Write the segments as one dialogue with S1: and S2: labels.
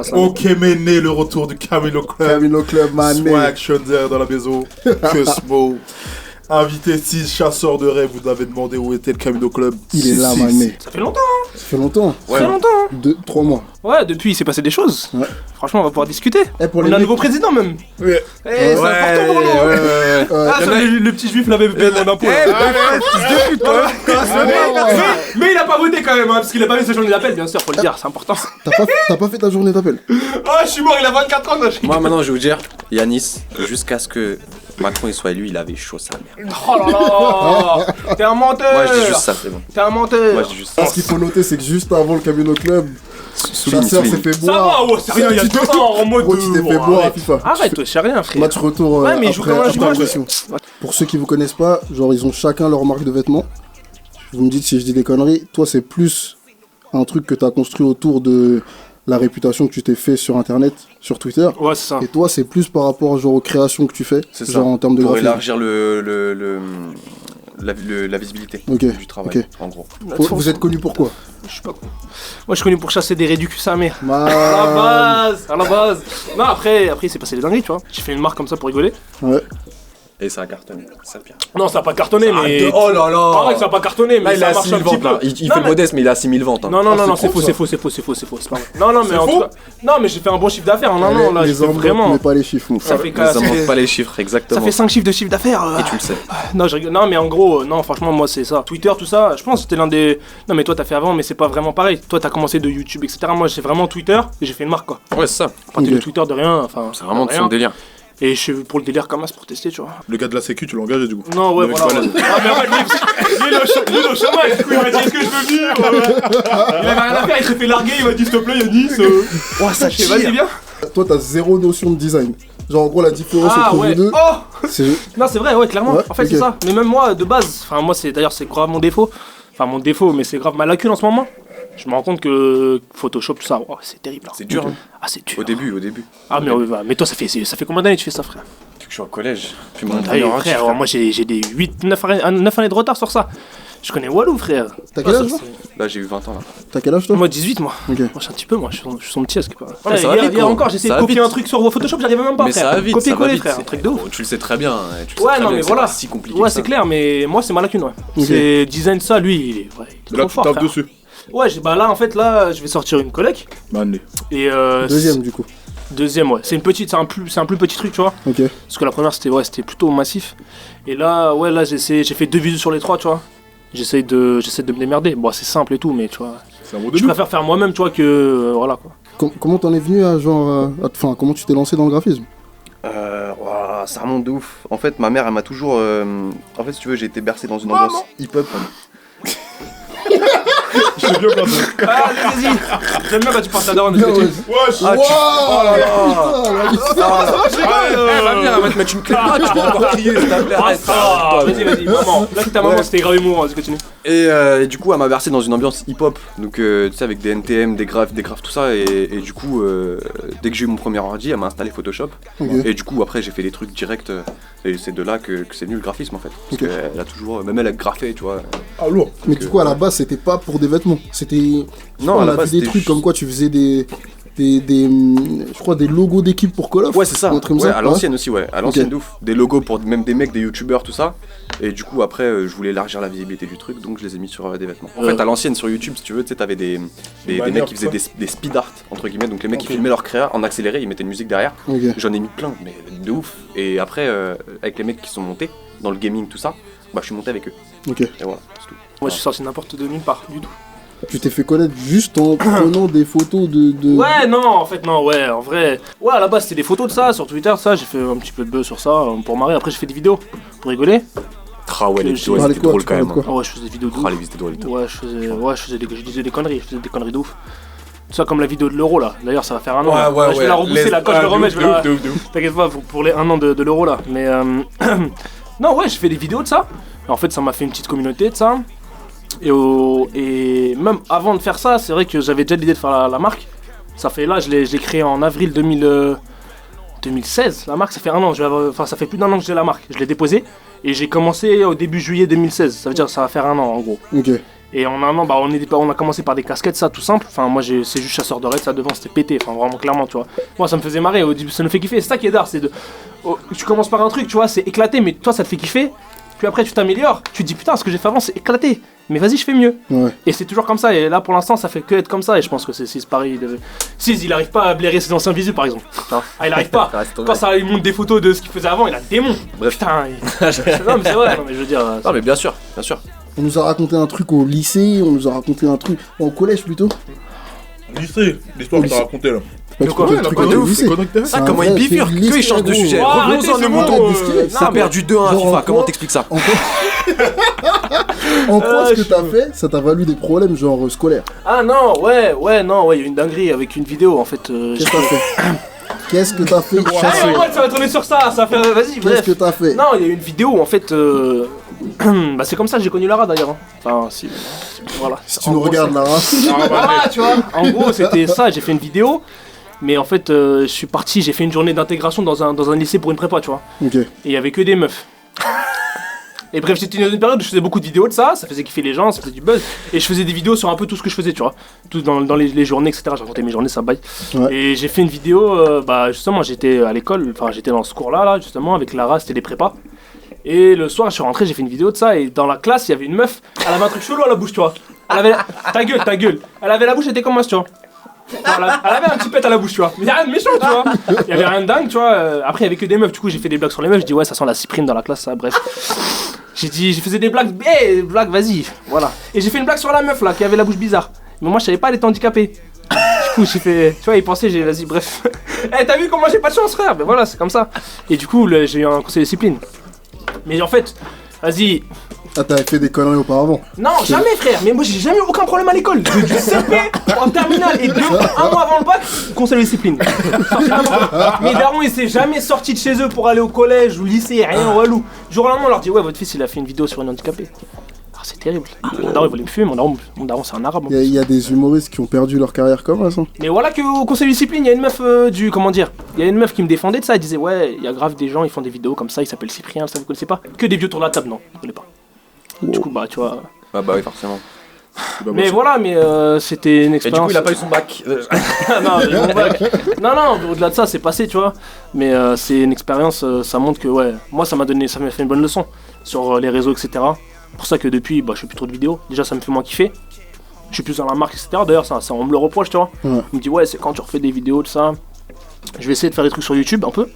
S1: passe la
S2: Ok, Méné, le retour du Camilo Club.
S3: Camilo Club, Mané.
S2: Swag, Schunzer dans la maison. Que Smo. Invité 6, chasseur de rêve, vous avez demandé où était le Camilo Club.
S3: Il est là,
S2: Six.
S3: Mané.
S1: Ça fait longtemps,
S3: Ça fait longtemps.
S1: très longtemps.
S3: 3 mois.
S1: Ouais, depuis il s'est passé des choses.
S3: Ouais.
S1: Franchement, on va pouvoir discuter.
S3: Pour
S1: On
S3: les
S1: a un
S3: mecs-
S1: nouveau président même.
S2: Ouais.
S1: C'est important pour nous. Ah, ça, le petit juif l'avait payé mon impôt. Mais il a pas voté quand même, hein, parce qu'il a pas fait sa journée d'appel, bien sûr, faut le dire, c'est important.
S3: T'as pas fait ta journée d'appel?
S1: Ah, je suis mort, il a 24 ans, là.
S4: Moi maintenant je vais vous dire, Yanis, jusqu'à ce que Macron il soit élu, il avait chaud sa mère.
S1: Oh là là. T'es un menteur.
S4: Moi je dis juste ça, c'est bon.
S1: T'es un menteur.
S4: Moi je dis juste ça.
S3: Ce qu'il faut noter, c'est que juste avant le Camino Club,
S4: Souligne,
S3: Chasseur s'est
S4: souligne.
S3: fait
S1: Ça
S3: boire.
S1: va, ouais, c'est rien, il y a 2 ans en mode.
S3: Gros, tu t'es fait
S1: Oh,
S3: boire à
S1: arrête.
S3: FIFA.
S1: Arrête, toi, c'est rien, frère.
S3: Match retour
S1: Ouais, mais il joue
S3: après,
S1: comme un
S3: après
S1: joueur.
S3: agression. Pour ceux qui vous connaissent pas, genre ils ont chacun leur marque de vêtements. Vous me dites si je dis des conneries. Toi, c'est plus un truc que t'as construit autour de la réputation que tu t'es fait sur internet, sur Twitter.
S1: Ouais, c'est ça.
S3: Et toi, c'est plus par rapport genre aux créations que tu fais,
S4: C'est ça.
S3: genre en termes de
S4: Pour
S3: graphisme.
S4: élargir la visibilité
S3: Ok,
S4: du travail,
S3: ok.
S4: en gros.
S3: Vous êtes connu pour quoi?
S1: Je suis pas con. Moi, je suis connu pour chasser des réducus sa mère.
S3: Bah,
S1: À la base. Non, après, il s'est passé des dingueries, tu vois. J'ai fait une marque comme ça pour rigoler.
S3: ouais.
S4: Et ça a cartonné, ça pire.
S1: Non, ça a pas cartonné, mais.
S4: Oh là là.
S1: Arrête, ça a pas cartonné,
S4: Là
S1: mais
S4: il a
S1: ça marche
S4: 6000
S1: un petit
S4: ventes là.
S1: peu.
S4: Il
S1: Non,
S4: fait le
S1: mais-
S4: modeste mais il a 6000 ventes. Hein.
S1: Non, non, non, non,
S3: c'est
S1: c'est
S3: faux,
S1: faux,
S3: ça.
S1: c'est faux, c'est pas vrai. Non, non, mais en
S2: faux
S1: tout cas. Non, mais j'ai fait un bon chiffre d'affaires. Non, non, là, j'ai
S3: les
S1: fait
S3: enveloppes,
S1: vraiment.
S3: mais pas les chiffres.
S1: Ça fait
S4: Ça montre
S1: ça
S4: pas les chiffres exactement.
S1: fait 5 chiffres de chiffre d'affaires.
S4: Et tu le sais.
S1: Non, je rigole. Non, mais en gros, non, franchement, moi, c'est ça. Twitter, tout ça, je pense que c'était l'un des. Non, mais toi, t'as fait avant, mais c'est pas vraiment pareil. Toi, t'as commencé de YouTube, etc. Moi, j'ai vraiment Twitter et j'ai fait une marque, quoi.
S4: Ouais c'est ça.
S1: À partir
S3: Ok.
S1: de Twitter, de rien. Enfin,
S4: C'est vraiment
S1: de
S4: de
S1: rien.
S4: son délire.
S1: Et je suis pour le délire comme ça pour tester, tu vois.
S2: Le gars de la sécu, tu l'as engagé du coup.
S1: Non, ouais,
S2: Le mec
S1: voilà.
S2: balèze.
S1: Ah, mais en fait, lui, il est au chômage, du coup, il m'a dit est-ce que je veux venir Il avait rien à faire, il s'est fait larguer, il m'a dit s'il te plaît, Yanis.
S4: Ouais ça
S1: Je fais, vas-y, viens.
S3: Toi, t'as zéro notion de design. Genre, en gros, la différence
S1: Ah,
S3: entre
S1: ouais.
S3: vous deux,
S1: Oh
S3: c'est.
S1: Non, c'est vrai, ouais, clairement.
S3: Ouais,
S1: En fait,
S3: ok.
S1: c'est ça. Mais même moi, de base, enfin, moi, c'est d'ailleurs, c'est grave mon défaut. Enfin, mon défaut, mais c'est grave ma lacune en ce moment. Je me rends compte que Photoshop, tout ça, oh, c'est terrible. hein.
S4: C'est dur hein.
S1: Ah, c'est dur.
S4: Au début.
S1: Ah, mais toi, ça fait combien d'années que tu fais ça, frère?
S4: Depuis que je suis au collège. Puis mon
S1: Ah,
S4: premier ordi,
S1: frère,
S4: frère.
S1: moi, j'ai des 9 années de retard sur ça. Je connais Walou, frère.
S3: T'as quel âge, toi?
S4: Là j'ai eu 20 ans là.
S3: T'as quel âge, toi?
S1: Moi, 18, moi.
S3: Ok.
S1: Moi, je suis un petit peu, moi. Je suis son petit, à ce que pas.
S4: mais ça va vite,
S1: Hier
S4: gros.
S1: encore, j'ai essayé
S4: Ça
S1: de
S4: va
S1: copier
S4: vite.
S1: un truc sur Photoshop, j'arrivais même pas,
S4: Mais
S1: frère.
S4: ça va vite, ça va
S1: Copier-coller,
S4: vite.
S1: frère, un truc de ouf.
S4: Tu le sais très bien. Tu le sais
S1: Ouais,
S4: très
S1: non,
S4: bien
S1: mais
S4: que
S1: voilà.
S4: C'est pas si compliqué.
S1: Ouais,
S4: que ça.
S1: c'est clair, mais moi, c'est ma lacune, ouais.
S3: Ok.
S1: C'est design, ça, lui, il est
S2: Là,
S1: trop
S2: tu
S1: fort,
S2: tapes
S1: frère.
S2: dessus.
S1: Ouais, bah là, en fait, là, je vais sortir une collègue.
S2: Mané.
S1: Et
S3: Deuxième, du coup.
S1: Deuxième, ouais. C'est une petite, c'est un plus petit truc, tu vois.
S3: Ok.
S1: Parce que la première, c'était plutôt massif. Et là, ouais, là, j'ai fait 2 vidéos sur les 3, tu vois. J'essaie de me démerder. Bon, c'est simple et tout, mais tu vois.
S2: C'est un bon
S1: Je
S2: début.
S1: préfère faire moi-même, tu vois, que. Voilà, quoi.
S3: Comment t'en es venu à genre. Enfin, comment tu t'es lancé dans le graphisme?
S4: Ouah, ça remonte de ouf. En fait, ma mère, elle m'a toujours. En fait, si tu veux, j'ai été bercé dans une ambiance hip-hop.
S2: Je l'ai bien placé.
S1: Ah, vas-y. J'aime bien quand tu parles ta daronne. parce que tu-
S2: Wesh.
S4: Ah, tu-
S3: Oh là
S4: Elle va venir, elle va te mettre une clé. Ah, tu peux encore crier, s'il te plaît.
S1: Ah,
S4: Arrête.
S1: ça. Vas-y, maman. Là, c'est ta maman, c'était grave émouvant. Vas-y, continue.
S4: Et du coup, elle m'a versé dans une ambiance hip-hop. Donc, tu sais, avec des NTM, des graphes, tout ça. Et du coup, dès que j'ai eu mon premier ordi, elle m'a installé Photoshop.
S3: Ok.
S4: Et du coup, après, j'ai fait des trucs directs. Et c'est de là que c'est venu le graphisme en fait. Parce
S3: Ok.
S4: qu'elle a toujours. Même elle a graffé, tu vois.
S2: Ah, lourd.
S3: Mais du coup, à la base, c'était pas pour des vêtements. C'était.
S4: Non, à
S3: on
S4: la
S3: a
S4: base,
S3: vu des
S4: c'était
S3: trucs
S4: juste-
S3: comme quoi tu faisais je crois des logos d'équipe pour Call of.
S4: Ouais, c'est ça.
S3: Un truc comme
S4: Ouais,
S3: ça.
S4: à l'ancienne aussi, ouais. À l'ancienne
S3: Ok.
S4: de ouf. Des logos pour même des mecs, des youtubeurs, tout ça. Et du coup, après, je voulais élargir la visibilité du truc, donc je les ai mis sur des vêtements. En fait, à l'ancienne, sur YouTube, si tu veux, tu sais, t'avais des
S2: bannières,
S4: mecs qui
S2: tout
S4: faisaient des speed art, entre guillemets. Donc les mecs qui
S2: Ok.
S4: filmaient leur créa en accéléré, ils mettaient une musique derrière.
S3: Ok.
S4: J'en ai mis plein, mais de ouf. Et après, avec les mecs qui sont montés dans le gaming, tout ça, bah, je suis monté avec eux.
S3: Ok.
S4: Et voilà, c'est tout.
S1: Moi, je suis sorti n'importe de nulle part, du tout.
S3: Tu t'es fait connaître juste en prenant des photos de.
S1: Ouais, non, en fait, non, ouais, en vrai. Ouais, à la base, c'était des photos de ça sur Twitter, ça. J'ai fait un petit peu de buzz sur ça pour marrer. Après, j'ai fait des vidéos pour rigoler.
S4: Ah ouais, les
S1: Tu
S4: vidéos,
S3: parlais
S4: elles
S3: de
S4: étaient
S3: quoi,
S4: drôles
S3: tu
S4: quand
S3: parlais
S4: même.
S3: de quoi
S1: Ah ouais, je faisais des vidéos de
S4: Ah,
S1: ouf.
S4: les vidéos drôles et tout.
S1: Ouais, je disais des conneries, de ouf. Tout ça comme la vidéo de l'euro là. D'ailleurs, ça va faire un an. là. Je vais la repousser là, quand je le remets, je vais la. T'inquiète pas, pour les 1 an de l'euro là. Mais non, ouais, je fais des vidéos de ça. Et en fait, ça m'a fait une petite communauté de ça. Et même avant de faire ça, c'est vrai que j'avais déjà l'idée de faire la marque. Ça fait là, je l'ai créé en avril 2016. La marque, ça fait un an. Enfin, ça fait plus d'un an que j'ai la marque. Je l'ai déposée et j'ai commencé au début juillet 2016. Ça veut dire que ça va faire un an en gros.
S3: Ok.
S1: Et en un an, bah, on a commencé par des casquettes, ça, tout simple. Enfin, moi, c'est juste chasseur de raids, ça devant, c'était pété. Enfin, vraiment, clairement, tu vois. Moi, ça me faisait marrer. Au début, ça me fait kiffer. C'est ça qui est d'art. C'est de. Tu commences par un truc, tu vois, c'est éclaté, mais toi, ça te fait kiffer. Puis après, tu t'améliores. Tu te dis, putain, ce que j'ai fait avant, c'est éclaté. Mais vas-y, je fais mieux.
S3: Ouais.
S1: Et c'est toujours comme ça. Et là, pour l'instant, ça fait que être comme ça. Et je pense que c'est pareil. Il arrive pas à blairer ses anciens visus, par exemple. Ah, il arrive pas. Quand ça, il montre des photos de ce qu'il faisait avant, il a le démon.
S4: Bref.
S1: Putain. Non, mais c'est vrai. Non, mais je veux dire.
S4: Non, mais bien sûr, bien sûr.
S3: On nous a raconté un truc au lycée, on nous a raconté un truc au collège plutôt.
S2: Lycée, l'histoire que t'as racontée là.
S3: Bah,
S1: De quoi?
S3: le truc
S2: de
S3: au
S2: ouf,
S3: lycée.
S2: c'est
S4: Ah, comment il bifurque, que il change de sujet. Revenons-en le mouton. Ça a perdu 2-1 à FIFA, comment t'expliques ça?
S3: En quoi ce que t'as fait, ça t'a valu des problèmes genre scolaires?
S1: Ah non, ouais, il y a une dinguerie avec une vidéo en fait.
S3: Qu'est-ce que t'as fait? Qu'est-ce que t'as fait?
S1: Ah ouais, ça va tourner sur ça va faire. Vas-y, bref.
S3: Qu'est-ce que t'as fait?
S1: Non, il y a une vidéo en fait. Bah, c'est comme ça que j'ai connu Lara d'ailleurs. Hein. Enfin, si. Voilà.
S3: Si tu nous regardes là.
S1: Voilà, tu vois. En gros, c'était ça, j'ai fait une vidéo. Mais en fait, je suis parti, j'ai fait une journée d'intégration dans un lycée pour une prépa, tu vois.
S3: Ok.
S1: Et il y avait que des meufs. Et bref, c'était une période où je faisais beaucoup de vidéos de ça faisait kiffer les gens, ça faisait du buzz. Et je faisais des vidéos sur un peu tout ce que je faisais, tu vois. Tout dans les journées, etc. Je racontais mes journées, ça baille.
S3: Ouais.
S1: Et j'ai fait une vidéo, bah justement, j'étais à l'école, enfin j'étais dans ce cours-là, là, justement, avec Lara, c'était des prépas. Et le soir, je suis rentré, j'ai fait une vidéo de ça. Et dans la classe, il y avait une meuf, elle avait un truc chelou à la bouche, tu vois. Elle avait. Ta gueule. Elle avait la bouche, elle était comme moi, tu vois. Elle avait un petit pet à la bouche, tu vois. Mais y'a rien de méchant, tu vois. Il y avait rien de dingue, tu vois. Après, il y avait que des meufs. Du coup, j'ai fait des blagues sur les meufs. Je dis, ouais, ça sent la cyprine dans la classe, ça. Bref. J'ai faisais des blagues. Blagues, vas-y. Voilà. Et j'ai fait une blague sur la meuf, là, qui avait la bouche bizarre. Mais moi, je savais pas, elle était handicapée. Du coup, j'ai fait. Tu vois, il pensait, vas-y, bref. T'as vu comment j'ai pas de chance, frère? Ben voilà, c'est comme ça. Et du coup, j'ai eu un conseil de discipline. Mais en fait, vas-y.
S3: Ah, t'avais fait des conneries auparavant?
S1: Non, jamais frère, mais moi j'ai jamais eu aucun problème à l'école. Du CP en terminale et un mois avant le bac, conseil de discipline. Mes darons, ils s'est jamais sortis de chez eux pour aller au collège ou lycée, rien, walou. Du jour au lendemain, on leur dit, ouais, votre fils il a fait une vidéo sur une handicapée. Ah, c'est terrible. Mon daron il voulait me fumer, mon daron c'est un arabe.
S3: Il y a des humoristes qui ont perdu leur carrière comme ça.
S1: Mais voilà qu'au conseil de discipline, il y a une meuf il y a une meuf qui me défendait de ça, elle disait, ouais, il y a grave des gens, ils font des vidéos comme ça, il s'appelle Cyprien, ça vous connaissez pas? Que des vieux tours de la table, non, je connais pas. Du coup, bah, tu vois.
S4: Ah, bah oui, forcément.
S1: Mais voilà, c'était une expérience.
S4: Et du coup, il a pas eu son bac.
S1: Non, j'ai mon bac. Non, au-delà de ça, c'est passé, tu vois. Mais c'est une expérience, ça montre que, ouais, moi, ça m'a fait une bonne leçon sur les réseaux, etc. C'est pour ça que depuis, bah, je fais plus trop de vidéos. Déjà, ça me fait moins kiffer. Je suis plus dans la marque, etc. D'ailleurs, ça, on me le reproche, tu vois.
S3: Ouais.
S1: On me dit, ouais, c'est quand tu refais des vidéos, de ça. Je vais essayer de faire des trucs sur YouTube un peu.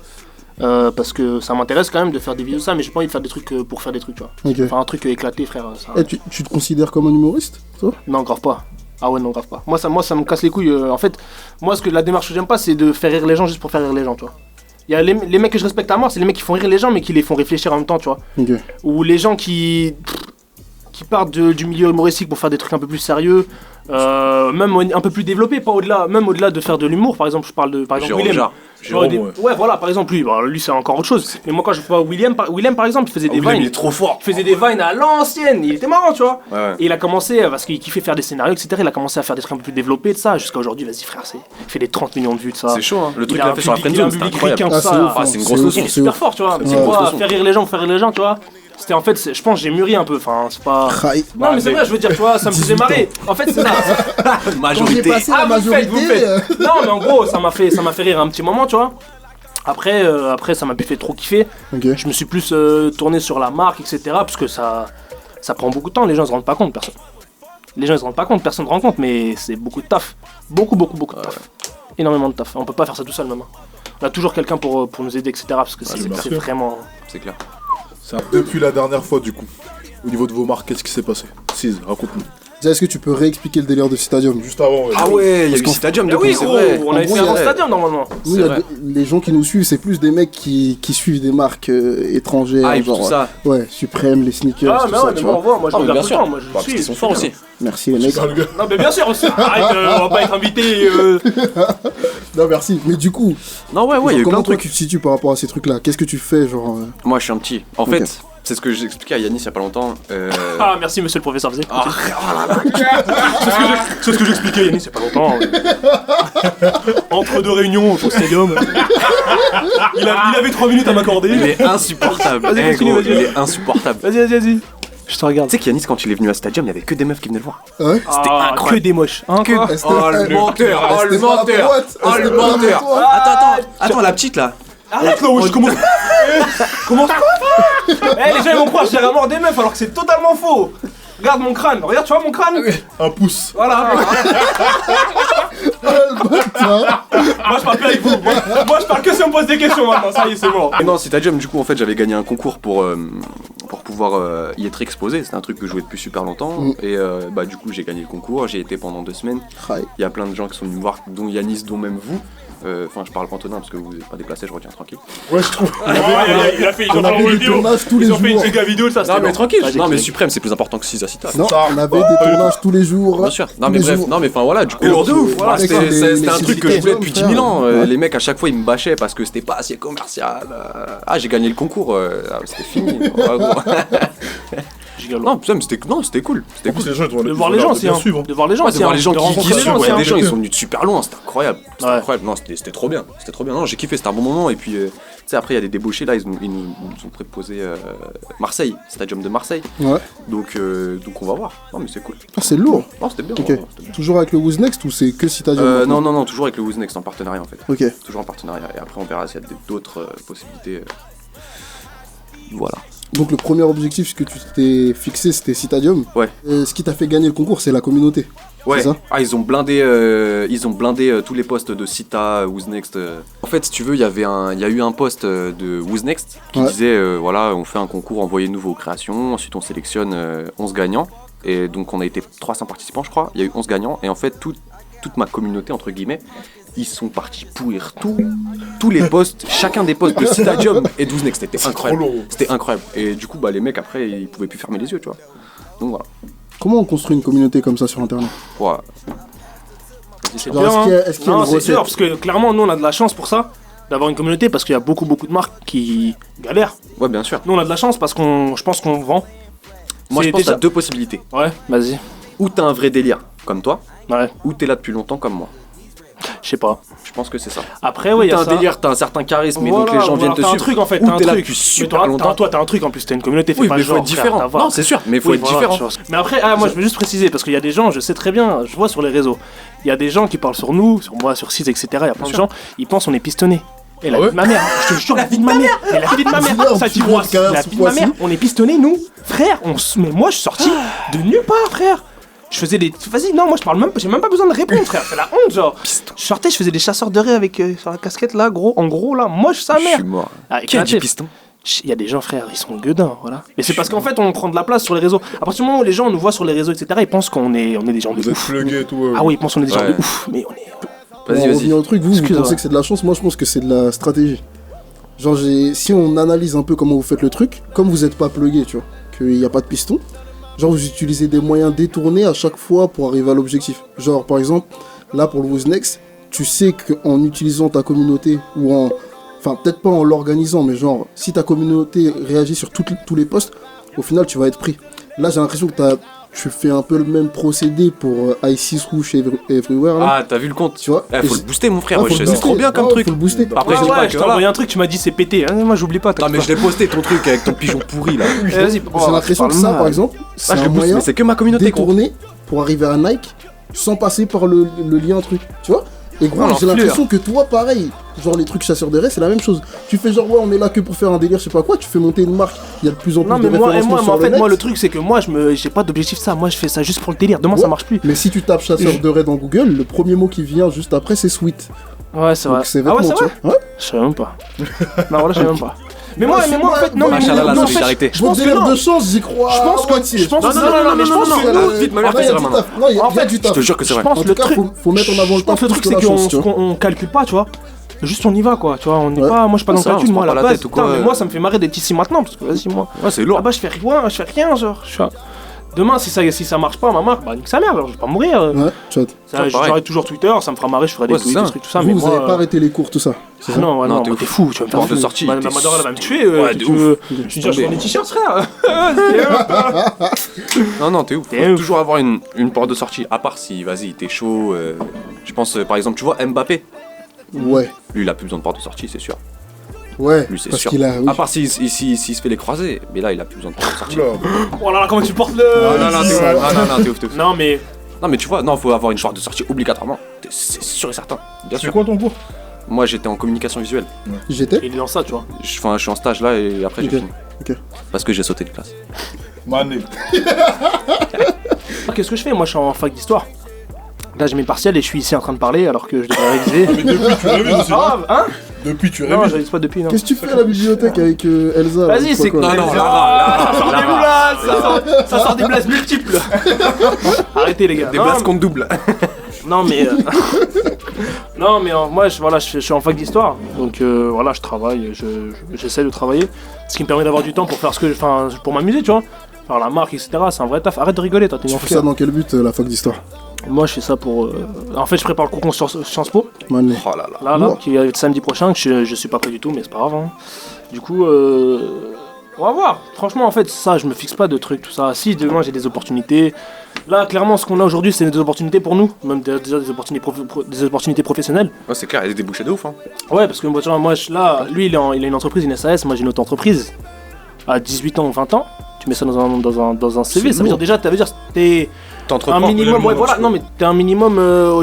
S1: Parce que ça m'intéresse quand même de faire des vidéos de ça, mais j'ai pas envie de faire des trucs pour faire des trucs, tu vois.
S3: Ok.
S1: Faire un truc éclaté, frère. Ça...
S3: Tu te considères comme un humoriste, toi?
S1: Non, grave pas. Ah ouais, non, grave pas. Moi, ça me casse les couilles. En fait, moi, la démarche que j'aime pas, c'est de faire rire les gens juste pour faire rire les gens, tu vois. Il y a les mecs que je respecte à mort, c'est les mecs qui font rire les gens, mais qui les font réfléchir en même temps, tu vois.
S3: Ok.
S1: Ou les gens qui partent du milieu humoristique pour faire des trucs un peu plus sérieux, même un peu plus développés, pas au-delà, même au-delà de faire de l'humour. Par exemple, je parle de William. Ouais, voilà, par exemple, lui c'est encore autre chose. Mais moi, quand je vois William par exemple, il faisait des vines.
S4: Il est trop fort.
S1: Il faisait des vines à l'ancienne, il était marrant, tu vois.
S4: Ouais.
S1: Et il a commencé, parce qu'il kiffait faire des scénarios, etc. Il a commencé à faire des trucs un peu plus développés de ça. Jusqu'à aujourd'hui, vas-y, frère, il fait des 30 millions de vues de ça.
S4: C'est chaud, hein. Le truc qu'il a fait sur la
S1: friendzone,
S4: c'était incroyable.
S1: C'est
S4: une grosse leçon.
S1: Il est super fort, tu vois. C'est quoi, faire rire les gens, tu vois. C'était en fait, je pense, j'ai mûri un peu, enfin, c'est pas. Non, mais c'est vrai, je veux dire, tu vois, ça me faisait marrer. En fait, c'est ça.
S3: Majorité.
S1: Vous faites. Non, mais en gros, ça m'a fait rire un petit moment, tu vois. Après, ça m'a fait trop kiffer.
S3: Okay.
S1: Je me suis plus tourné sur la marque, etc. Parce que ça prend beaucoup de temps, les gens se rendent pas compte, personne. Les gens ils se rendent pas compte, personne ne se rend compte, mais c'est beaucoup de taf. Beaucoup de taf. Énormément de taf. On peut pas faire ça tout seul, même. On a toujours quelqu'un pour nous aider, etc. Parce que c'est vraiment.
S4: C'est clair.
S2: Depuis la dernière fois, du coup, au niveau de vos marques, qu'est-ce qui s'est passé? Siz, raconte-nous.
S3: Est-ce que tu peux réexpliquer le délire de Citadium?
S2: Juste avant.
S4: Ah ouais, il y a eu Citadium depuis, c'est vrai.
S1: On avait fait un Citadium normalement.
S3: Oui, les gens qui nous suivent, c'est plus des mecs qui suivent des marques étrangères.
S4: Ah,
S3: genre,
S4: tout ça.
S3: Ouais, Suprême, les sneakers, tout ça, tu vois.
S1: Moi je regarde tout le temps, moi je suis.
S4: Ils sont forts aussi.
S3: Merci les mecs.
S1: Non mais bien sûr, arrête, on va pas être invité.
S3: Non merci, mais du coup,
S4: non ouais, il y a eu plein
S3: comment
S4: de
S3: toi
S4: trucs.
S3: tu te situes par rapport à ces trucs-là? Qu'est-ce que tu fais, genre
S4: Moi je suis un petit. En fait, c'est ce que j'ai expliqué à Yanis il y a pas longtemps.
S1: Ah merci monsieur le professeur, vas-y. C'est ce que j'expliquais à Yanis il y a pas longtemps. Entre deux réunions au stadium. Il avait 3 minutes à m'accorder.
S4: Il est insupportable.
S1: Vas-y, continue,
S4: il est insupportable.
S1: Vas-y. Je te regarde.
S4: Tu sais qu'Yanis, quand il est venu à Stadium, il y avait que des meufs qui venaient le voir.
S3: Ouais.
S4: C'était incroyable.
S1: Que des moches. Hein, quoi
S4: Oh le menteur, oh le menteur, oh le menteur. Attends, la petite là.
S1: Arrête là, je commence. Comment quoi? Les gens ils vont croire que j'ai la mort des meufs alors que c'est totalement faux. Regarde mon crâne, regarde, tu vois mon crâne?
S2: Un pouce.
S1: Voilà. Moi je parle plus avec vous. Moi je parle que si on me pose des questions maintenant. Ça y est, c'est bon.
S4: Et non, Stadium, du coup, en fait, j'avais gagné un concours pour pouvoir y être exposé. C'était un truc que je jouais depuis super longtemps. Et bah, du coup, j'ai gagné le concours. J'ai été pendant 2 semaines. Il y a plein de gens qui sont venus me voir, dont Yanis, dont même vous. Enfin, je parle Antonin parce que vous n'êtes pas déplacé, je retiens tranquille.
S2: Ouais, je trouve.
S1: Il a fait,
S3: On avait des tournages tous les
S1: Ils ont fait une
S3: jours.
S1: méga vidéo, ça
S4: Non,
S1: c'était
S4: mais
S1: bon.
S4: tranquille.
S1: Ah, j'ai
S4: Non, mais
S1: kiffé.
S4: Suprême, c'est plus important que 6 à Cita.
S3: Non, on avait des tournages tous les jours.
S4: Bien sûr. Non,
S3: Tous
S4: mais
S3: les
S4: bref.
S3: jours.
S4: Non, mais enfin voilà, du coup.
S2: Alors, de ouf.
S4: Voilà,
S3: Avec
S4: c'était
S3: les
S4: un truc que je voulais depuis 10 000 ans.
S3: Ouais.
S4: Les mecs, à chaque fois, ils me bâchaient parce que c'était pas assez commercial. Ah, j'ai gagné le concours. C'était fini. Ouais, gros. Non, putain, mais c'était cool. C'était
S2: En plus,
S4: cool.
S2: les gens, ils
S1: De voir les gens aussi, hein.
S2: suivre.
S1: De voir les gens
S4: Ouais,
S1: aussi.
S4: c'est voir
S1: hein.
S4: les gens
S1: De
S4: qui
S1: rencontrer les
S4: suivent.
S1: gens
S4: Il y a
S1: aussi,
S4: des
S1: hein.
S4: gens, ils sont venus de super loin. C'était incroyable. C'était
S1: Ouais.
S4: incroyable. Non, c'était trop bien. C'était trop bien. Non, j'ai kiffé. C'était un bon moment. Et puis, tu sais, après, il y a des débauchés là. Ils nous ont proposé Marseille, Stadium de Marseille.
S3: Ouais.
S4: Donc on va voir. Non, mais c'est cool.
S3: Ah, c'est lourd.
S4: Non, c'était bien.
S3: Ok.
S4: Ouais, c'était bien.
S3: Toujours avec le Who's Next ou c'est que Citadium?
S4: Non, toujours avec le Who's Next en partenariat en fait.
S3: Ok.
S4: Toujours en partenariat. Et après, on verra s'il y a d'autres possibilités. Voilà.
S3: Donc le premier objectif que tu t'es fixé, c'était Citadium.
S4: Ouais.
S3: Et ce qui t'a fait gagner le concours, c'est la communauté.
S4: Ouais.
S3: C'est ça?
S4: Ah, ils ont blindé tous les postes de Cita, Who's Next. En fait, si tu veux, il y a eu un poste de Who's Next qui
S3: Ouais.
S4: disait voilà, on fait un concours, envoyez-nous vos créations. Ensuite, on sélectionne 11 gagnants. Et donc, on a été 300 participants, je crois. Il y a eu 11 gagnants. Et en fait, toute ma communauté, entre guillemets, ils sont partis pourrir tous les postes, chacun des postes de Citadium et 12 Next. C'était incroyable.
S2: trop long.
S4: C'était incroyable. Et du coup, bah, les mecs, après, ils pouvaient plus fermer les yeux, tu vois. Donc voilà.
S3: Comment on construit une communauté comme ça sur internet?
S4: Voilà.
S1: C'est
S3: Genre,
S1: bien,
S3: est-ce
S1: hein.
S3: qu'il y a- est-ce qu'il y a
S1: Non,
S3: une
S1: c'est
S3: recette?
S1: sûr, parce que clairement, nous on a de la chance pour ça, d'avoir une communauté, parce qu'il y a beaucoup de marques qui galèrent.
S4: Ouais, bien sûr.
S1: Nous on a de la chance parce je pense qu'on vend.
S4: Moi,
S1: C'est
S4: je pense que
S1: déjà-
S4: t'as 2 possibilités.
S1: Ouais, vas-y.
S4: Ou t'as un vrai délire, comme toi,
S1: Ouais,
S4: ou t'es là depuis longtemps, comme moi.
S1: je sais pas.
S4: Je pense que c'est ça.
S1: Après, ouais, il y
S4: T'as
S1: a
S4: un
S1: ça.
S4: délire, t'as un certain charisme, et
S1: Voilà,
S4: donc les gens viennent te
S1: t'as un
S4: suivre.
S1: truc en fait,
S4: Ou
S1: t'as un
S4: t'es là
S1: truc.
S4: depuis
S1: Mais
S4: super longtemps.
S1: toi, t'as un truc en plus, t'as une communauté, fais
S4: Oui,
S1: pas
S4: mais
S1: le
S4: faut
S1: genre,
S4: être différent.
S1: frère, t'as
S4: Non, c'est sûr, mais faut
S1: Oui,
S4: être
S1: voilà,
S4: différent.
S1: tu vois. Mais après, moi je veux juste préciser, parce qu'il y a des gens, je sais très bien, je vois sur les réseaux, il y a des gens qui parlent sur nous, sur moi, sur Six, etc. Il y a plein de gens, ils pensent on est pistonné. Et la
S2: Ah
S1: vie
S2: ouais
S1: de ma mère, je te jure, la vie de ma mère, mais la vie de ma mère,
S3: Dis-le,
S1: ça
S3: un
S1: dit
S3: petit
S1: moi,
S3: peu de carrière
S1: la
S3: ce
S1: vie de ma mère,
S3: fois-ci.
S1: on est pistonné, nous, frère, mais moi je suis sorti de nulle part, frère. Je faisais des. Vas-y, non, moi je parle même pas, j'ai même pas besoin de répondre, frère, c'est la honte, genre. Je sortais, je faisais des chasseurs de raies avec sur la casquette là, gros, en gros là, moi je sa
S4: Je
S1: mère.
S4: suis mort.
S1: Ah,
S4: Qui a dit
S1: éclaté.
S4: piston?
S1: Il y a des gens, frère, ils sont gueudins, voilà. Mais c'est parce qu'en fait, on prend de la place sur les réseaux. À partir du moment où les gens nous voient sur les réseaux, etc., ils pensent qu'on est des gens de
S2: Vous êtes
S1: ouf.
S2: plugués et tout.
S1: Ah oui, ils pensent qu'on est des gens
S4: Ouais.
S1: de ouf, mais on est.
S3: Pour en
S4: Vas-y, vas-y.
S3: revenir au truc, vous
S1: Excuse-moi.
S3: pensez que c'est de la chance? Moi, je pense que c'est de la stratégie. Genre, si on analyse un peu comment vous faites le truc, comme vous n'êtes pas plugué, tu vois, qu'il n'y a pas de piston, genre vous utilisez des moyens détournés à chaque fois pour arriver à l'objectif. Genre, par exemple, là pour le Who's Next, tu sais qu'en utilisant ta communauté ou en. Enfin, peut-être pas en l'organisant, mais genre, si ta communauté réagit sur tous les posts, au final, tu vas être pris. Là, j'ai l'impression que tu fais un peu le même procédé pour I6 Rouge Everywhere, là.
S4: Ah, t'as vu le compte?
S3: Tu vois?
S4: Faut
S3: Et
S4: le booster, mon frère.
S3: Ah,
S4: wesh,
S3: faut le
S4: c'est
S3: booster.
S4: trop bien comme
S3: Ah,
S4: truc.
S3: faut le booster.
S4: Après, je dis
S1: ouais,
S4: pas
S1: je
S4: que
S1: t'ai
S4: voilà.
S1: envoyé un truc, tu m'as dit c'est pété. Hein, moi, j'oublie pas.
S4: Non, mais je l'ai posté ton truc avec ton pigeon pourri là.
S1: Vas-y,
S3: J'ai l'impression que ça, par exemple, c'est
S4: Ah, je
S3: un
S4: le booste,
S3: moyen
S4: mais c'est que ma communauté, gros.
S3: détourné pour arriver à Nike sans passer par le lien truc. Tu vois? Et gros,
S1: Oh,
S3: j'ai
S1: l'enflure.
S3: l'impression que toi, pareil, genre les trucs chasseurs de raies, c'est la même chose. Tu fais genre, ouais, on est là que pour faire un délire, je sais pas quoi, tu fais monter une marque, il y a de plus en plus
S1: Non,
S3: de
S1: mais moi,
S3: référencement sur
S1: en fait,
S3: net.
S1: moi, le truc, c'est que moi, j'ai pas d'objectif ça. Moi, je fais ça juste pour le délire. Demain,
S3: Ouais.
S1: ça marche plus.
S3: Mais si tu tapes chasseur de raies dans Google, le premier mot qui vient juste après, c'est sweet.
S1: Ouais, c'est vrai.
S3: Donc c'est
S1: Ah ouais,
S3: vêtements,
S1: c'est
S3: tu
S1: vrai?
S3: vois. Ouais.
S1: Je savais même pas. Non, voilà, je savais même pas. Mais moi, en fait, non, mais
S4: Machallah, la
S1: non, en fait,
S4: solidarité.
S1: je pense
S3: Votre
S1: que
S3: délire
S1: non.
S3: de chance, j'y crois.
S1: Je pense
S3: à
S1: que.
S3: moitié.
S1: Je pense
S4: Non,
S1: que
S4: non,
S1: non,
S4: non,
S1: non, mais je
S4: non,
S1: pense
S4: non,
S1: que
S4: non,
S1: nous.
S4: non, vite, ma mère,
S3: Non, il y
S4: c'est
S3: a
S4: la
S3: du
S4: main.
S3: taf. Non, il y
S1: En
S3: a
S1: fait,
S3: du
S4: Je
S3: taf.
S4: te jure que c'est
S1: Je
S4: vrai.
S1: pense
S3: En
S1: le
S3: tout cas,
S1: truc.
S3: faut mettre en avant le
S1: Je pense
S3: taf
S1: le truc,
S3: plus
S1: c'est
S3: que la chance, tu vois.
S1: qu'on calcule pas, tu vois. Juste on y va, quoi. Tu vois, on n'est
S3: Ouais.
S1: pas. Moi, je suis pas dans le
S4: Ça, on
S1: calcul,
S4: se
S1: moi, à
S4: prend
S1: la
S4: pas la
S1: base.
S4: tête ou
S1: Putain,
S4: quoi,
S1: mais moi, ça me fait marrer d'être ici maintenant, parce que vas-y, moi.
S4: Ouais, c'est lourd.
S1: Là-bas, je fais rien, genre. Demain, si ça marche pas, ma marque, bah nique sa mère, alors je vais pas mourir.
S3: Ouais, chat.
S1: Ça,
S4: pareil.
S1: j'aurai toujours Twitter, ça me fera marrer, je ferai des
S4: Ouais, c'est
S1: tweets,
S4: ça.
S1: des trucs, tout ça,
S3: Vous,
S1: mais
S3: vous
S1: moi.
S3: avez pas arrêté les cours, tout ça. c'est
S1: Ah
S3: ça
S1: non, ouais,
S4: Non,
S1: non,
S4: t'es
S1: moi,
S4: ouf.
S1: t'es fou, tu vas me faire
S4: Porte de
S1: fou.
S4: sortie,
S1: Ma
S4: t'es
S1: mère, elle va me tuer.
S4: Ouais,
S1: si
S4: de
S1: tu
S4: ouf.
S1: veux. Je suis déjà, je vends des t-shirts, frère.
S4: Non, t'es ouf.
S1: T'es
S4: Faut
S1: ouf.
S4: toujours avoir une porte de sortie. À part si, vas-y, t'es chaud. Je pense, par exemple, tu vois, Mbappé.
S3: Ouais.
S4: Lui, il a plus besoin de porte de sortie, c'est sûr.
S3: Ouais,
S4: lui c'est
S3: parce
S4: sûr.
S3: qu'il a. Oui.
S4: À part s'il se fait les croisés, mais là il a plus besoin de sortir.
S1: Oh là là, comment tu portes le.
S4: Non, t'es ouf.
S1: Non, mais.
S4: Non, mais tu vois, non, faut avoir une charte de sortie obligatoirement. C'est sûr et certain. Bien sûr.
S2: C'est quoi ton cours?
S4: Moi j'étais en communication visuelle.
S3: J'étais.
S1: Il est dans ça, tu vois.
S4: Je suis en stage là et après
S3: Ok.
S4: j'ai fini.
S3: Ok.
S4: Parce que j'ai sauté de classe.
S2: Mané.
S1: Qu'est-ce que je fais? Moi, je suis en fac d'histoire. Là, j'ai mes partiels et je suis ici en train de parler alors que je devrais réviser.
S2: Mais depuis, tu révises aussi.
S1: Ah, hein?
S2: Depuis, tu
S1: Non, je
S2: révises.
S1: révise pas depuis, non.
S3: Qu'est-ce que tu fais à la bibliothèque avec Elsa?
S1: Vas-y,
S3: là,
S1: c'est
S3: quoi,
S1: que.
S3: quoi.
S4: Non,
S1: Ça sort des blases, ça sort des blases multiples. Arrêtez, les gars.
S4: Des
S1: Non,
S4: blases qu'on double.
S1: Non, mais. Non, mais moi, je suis en fac d'histoire. Donc, voilà, je travaille, j'essaie de travailler. Ce qui me permet d'avoir du temps pour faire pour m'amuser, tu vois. Faire la marque, etc. C'est un vrai taf. Arrête de rigoler, toi, t'es
S3: Tu
S1: une
S3: fais ça dans quel but, la fac d'histoire?
S1: Moi, je fais ça pour. En fait, je prépare le concours Sciences Po.
S3: Mané.
S4: Oh là là.
S1: Là,
S3: Wow.
S1: qui est samedi prochain, que je suis pas prêt du tout, mais c'est pas grave. Hein. Du coup, on va voir. Franchement, en fait, ça, je me fixe pas de trucs, tout ça. Si demain j'ai des opportunités, là, clairement, ce qu'on a aujourd'hui, c'est des opportunités pour nous, même déjà des opportunités professionnelles.
S4: Ouais, c'est clair, il y a des débouchés de ouf. Hein.
S1: Ouais, parce que moi, tu vois, là, lui, il a une entreprise, une SAS, moi j'ai une autre entreprise. À 18 ans ou 20 ans, tu mets ça dans un CV, ça veut dire déjà, t'es un minimum, ouais, voilà, non mais t'es un minimum,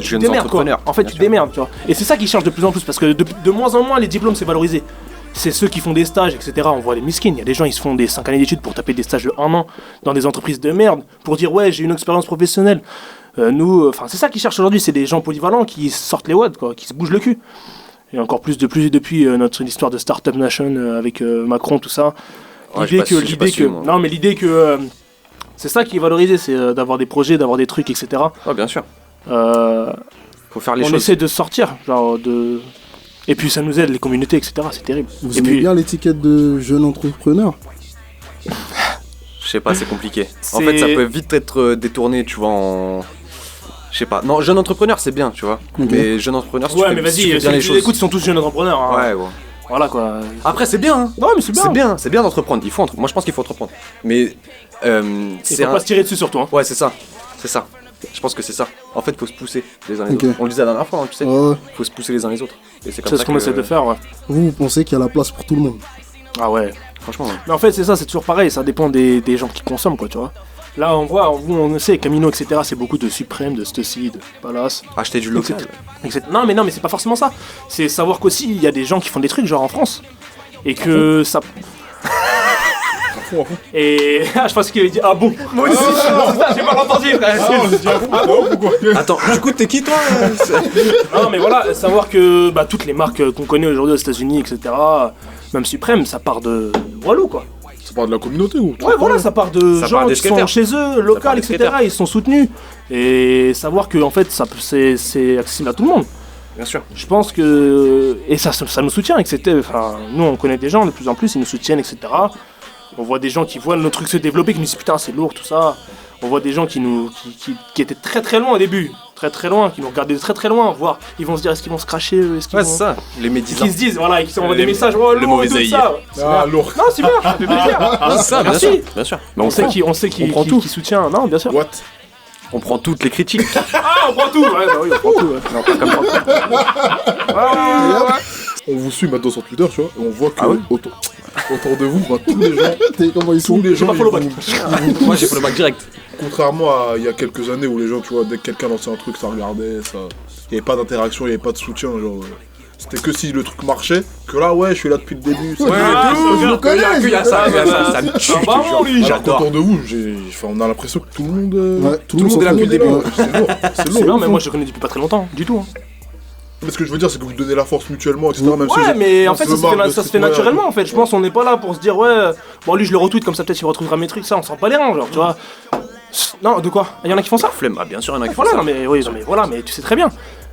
S1: tu te
S4: Jeunes
S1: démerdes quoi.
S4: entrepreneurs,
S1: En fait,
S4: bien
S1: tu te
S4: sûr.
S1: démerdes, tu vois. Et c'est ça qui change de plus en plus parce que de moins en moins les diplômes c'est valorisé. C'est ceux qui font des stages, etc. On voit les miskins, il y a des gens ils se font des 5 années d'études pour taper des stages de 1 an dans des entreprises de merde pour dire ouais j'ai une expérience professionnelle. C'est ça qu'ils cherchent aujourd'hui, c'est des gens polyvalents qui sortent les wads quoi, qui se bougent le cul. Et encore plus depuis notre histoire de Startup Nation avec Macron tout ça.
S4: Ouais, j'ai pas su, moi.
S1: Non mais l'idée que c'est ça qui est valorisé, c'est d'avoir des projets, d'avoir des trucs, etc.
S4: Ouais, bien sûr.
S1: Euh,
S4: Faut faire les
S1: on
S4: choses.
S1: essaie de sortir, et puis ça nous aide, les communautés, etc. C'est terrible.
S3: Vous
S1: Et
S3: aimez
S1: puis,
S3: bien l'étiquette de jeune entrepreneur?
S4: Je sais pas, c'est compliqué. En
S1: C'est-
S4: fait, ça peut vite être détourné, tu vois, en. Je sais pas. Non, jeune entrepreneur, c'est bien, tu vois.
S3: Ok.
S4: Mais jeune entrepreneur, si
S1: ouais,
S4: tu
S1: mais
S4: fais, si tu
S1: vas-y,
S4: fais bien les choses.
S1: écoute, ils sont tous jeunes entrepreneurs. Hein.
S4: Ouais, ouais.
S1: Voilà quoi.
S4: Après, c'est bien, hein.
S1: Non, mais c'est bien.
S4: C'est bien d'entreprendre. Moi, je pense qu'il faut entreprendre. Mais
S1: Il
S4: c'est
S1: faut pas se tirer dessus surtout. Hein.
S4: Ouais, c'est ça. C'est ça. Je pense que c'est ça. En fait, faut se pousser les uns les
S3: Ok.
S4: autres. On le disait la dernière fois, hein, tu sais.
S3: Ouais.
S4: Faut se pousser les uns les autres. Et c'est comme
S1: C'est
S4: ça
S1: ce qu'on
S4: que-
S1: essaie de faire. Ouais.
S3: Vous pensez qu'il y a la place pour tout le monde?
S1: Ah ouais.
S4: Franchement, ouais.
S1: Mais en fait, c'est ça, c'est toujours pareil. Ça dépend des gens qui consomment, quoi, tu vois. Là, on sait, Camino, etc., c'est beaucoup de Suprême, de Stussy, de Palace.
S4: Acheter du local.
S1: etc. Non, mais c'est pas forcément ça. C'est savoir qu'aussi, il y a des gens qui font des trucs, genre en France. Et que ça.
S2: À fond.
S1: Et. Ah, je pense qu'il avait dit ah bon. Moi aussi, c'est ça, j'ai mal entendu, frère.
S2: Ah, on se dit, ah bon, pourquoi?
S4: Attends, du coup, t'es qui toi
S1: Non, mais voilà, savoir que toutes les marques qu'on connaît aujourd'hui aux États-Unis, etc., même Suprême, ça part de Walou, quoi.
S2: Ça parle de la communauté ou?
S1: Ouais, voilà, ça part de
S4: Ça
S1: gens
S4: part des
S1: qui sont
S4: skaters.
S1: chez eux,
S4: part
S1: local,
S4: des
S1: etc.,
S4: skaters.
S1: ils sont soutenus. Et savoir que, en fait, c'est accessible à tout le monde.
S4: Bien sûr.
S1: Je pense que. Et ça nous soutient, etc. Enfin, nous, on connaît des gens de plus en plus, ils nous soutiennent, etc. On voit des gens qui voient nos trucs se développer, qui nous disent putain, c'est lourd, tout ça. On voit des gens qui étaient très très loin au début, très loin, qui nous regardaient de très loin, voir. Ils vont se dire est-ce qu'ils vont se cracher, est-ce qu'ils
S4: Ouais,
S1: vont.
S4: c'est ça. Les médisants.
S1: Qui se disent, voilà, et qui s'envoient des
S4: Les-
S1: messages, oh,
S4: le
S1: lourd,
S4: mauvais
S1: et tout
S4: œil.
S1: ça.
S2: Ah, lourd.
S1: Non, c'est bien, ça fait plaisir.
S4: Ah, c'est ça, bien
S1: Merci.
S4: sûr. Bien sûr. Mais
S1: On sait qui
S4: prend tout.
S1: soutient. Non, bien sûr.
S2: What?
S4: On prend toutes les critiques.
S1: Ah, on prend tout. Ouais, bah oui, on prend tout. Ouais.
S4: Non, pas comme ça.
S2: On vous suit maintenant sur Twitter, tu vois, et on voit que
S4: Ah ouais
S2: autour de vous, tous les gens,
S3: Comment ils sont?
S2: tous les gens,
S1: pas
S2: ils
S1: follow
S2: vous-
S1: back.
S4: Moi, j'ai fait le bac direct.
S2: contrairement à il y a quelques années où les gens, tu vois, dès que quelqu'un lançait un truc, ça regardait, ça, il y avait pas d'interaction, il y avait pas de soutien, genre, c'était que si le truc marchait, que là, ouais, je suis là depuis le début. ça-
S3: Je le connais,
S4: Il y a ça, il y a ça, ça me tue.
S1: Ah,
S4: je te
S1: bah,
S4: jure.
S1: lui,
S2: Alors
S4: J'adore.
S2: qu'autour de vous, on a l'impression que tout le monde,
S3: Ouais, tout le monde
S4: monde est là depuis le début.
S2: C'est lourd, c'est lourd.
S1: Non, mais moi je connais depuis pas très longtemps, du tout. Hein.
S2: Mais ce que je veux dire, c'est que vous donnez la force mutuellement, etc. Même si
S1: Ouais, mais en fait,
S2: on
S1: ça
S2: se marre de
S1: se
S2: ce
S1: fait
S2: truc-là,
S1: naturellement. En fait, je pense qu'on n'est pas là pour se dire, ouais, bon, lui je le retweet comme ça, peut-être il retrouvera mes trucs, ça, on sent pas les reins, genre, tu vois. Non, de quoi? Il y en a qui font ça?
S4: Flemme, ah, bien sûr, il y en a qui font
S1: Voilà,
S4: ça.
S1: non, mais oui, non, mais voilà, mais tu sais très bien.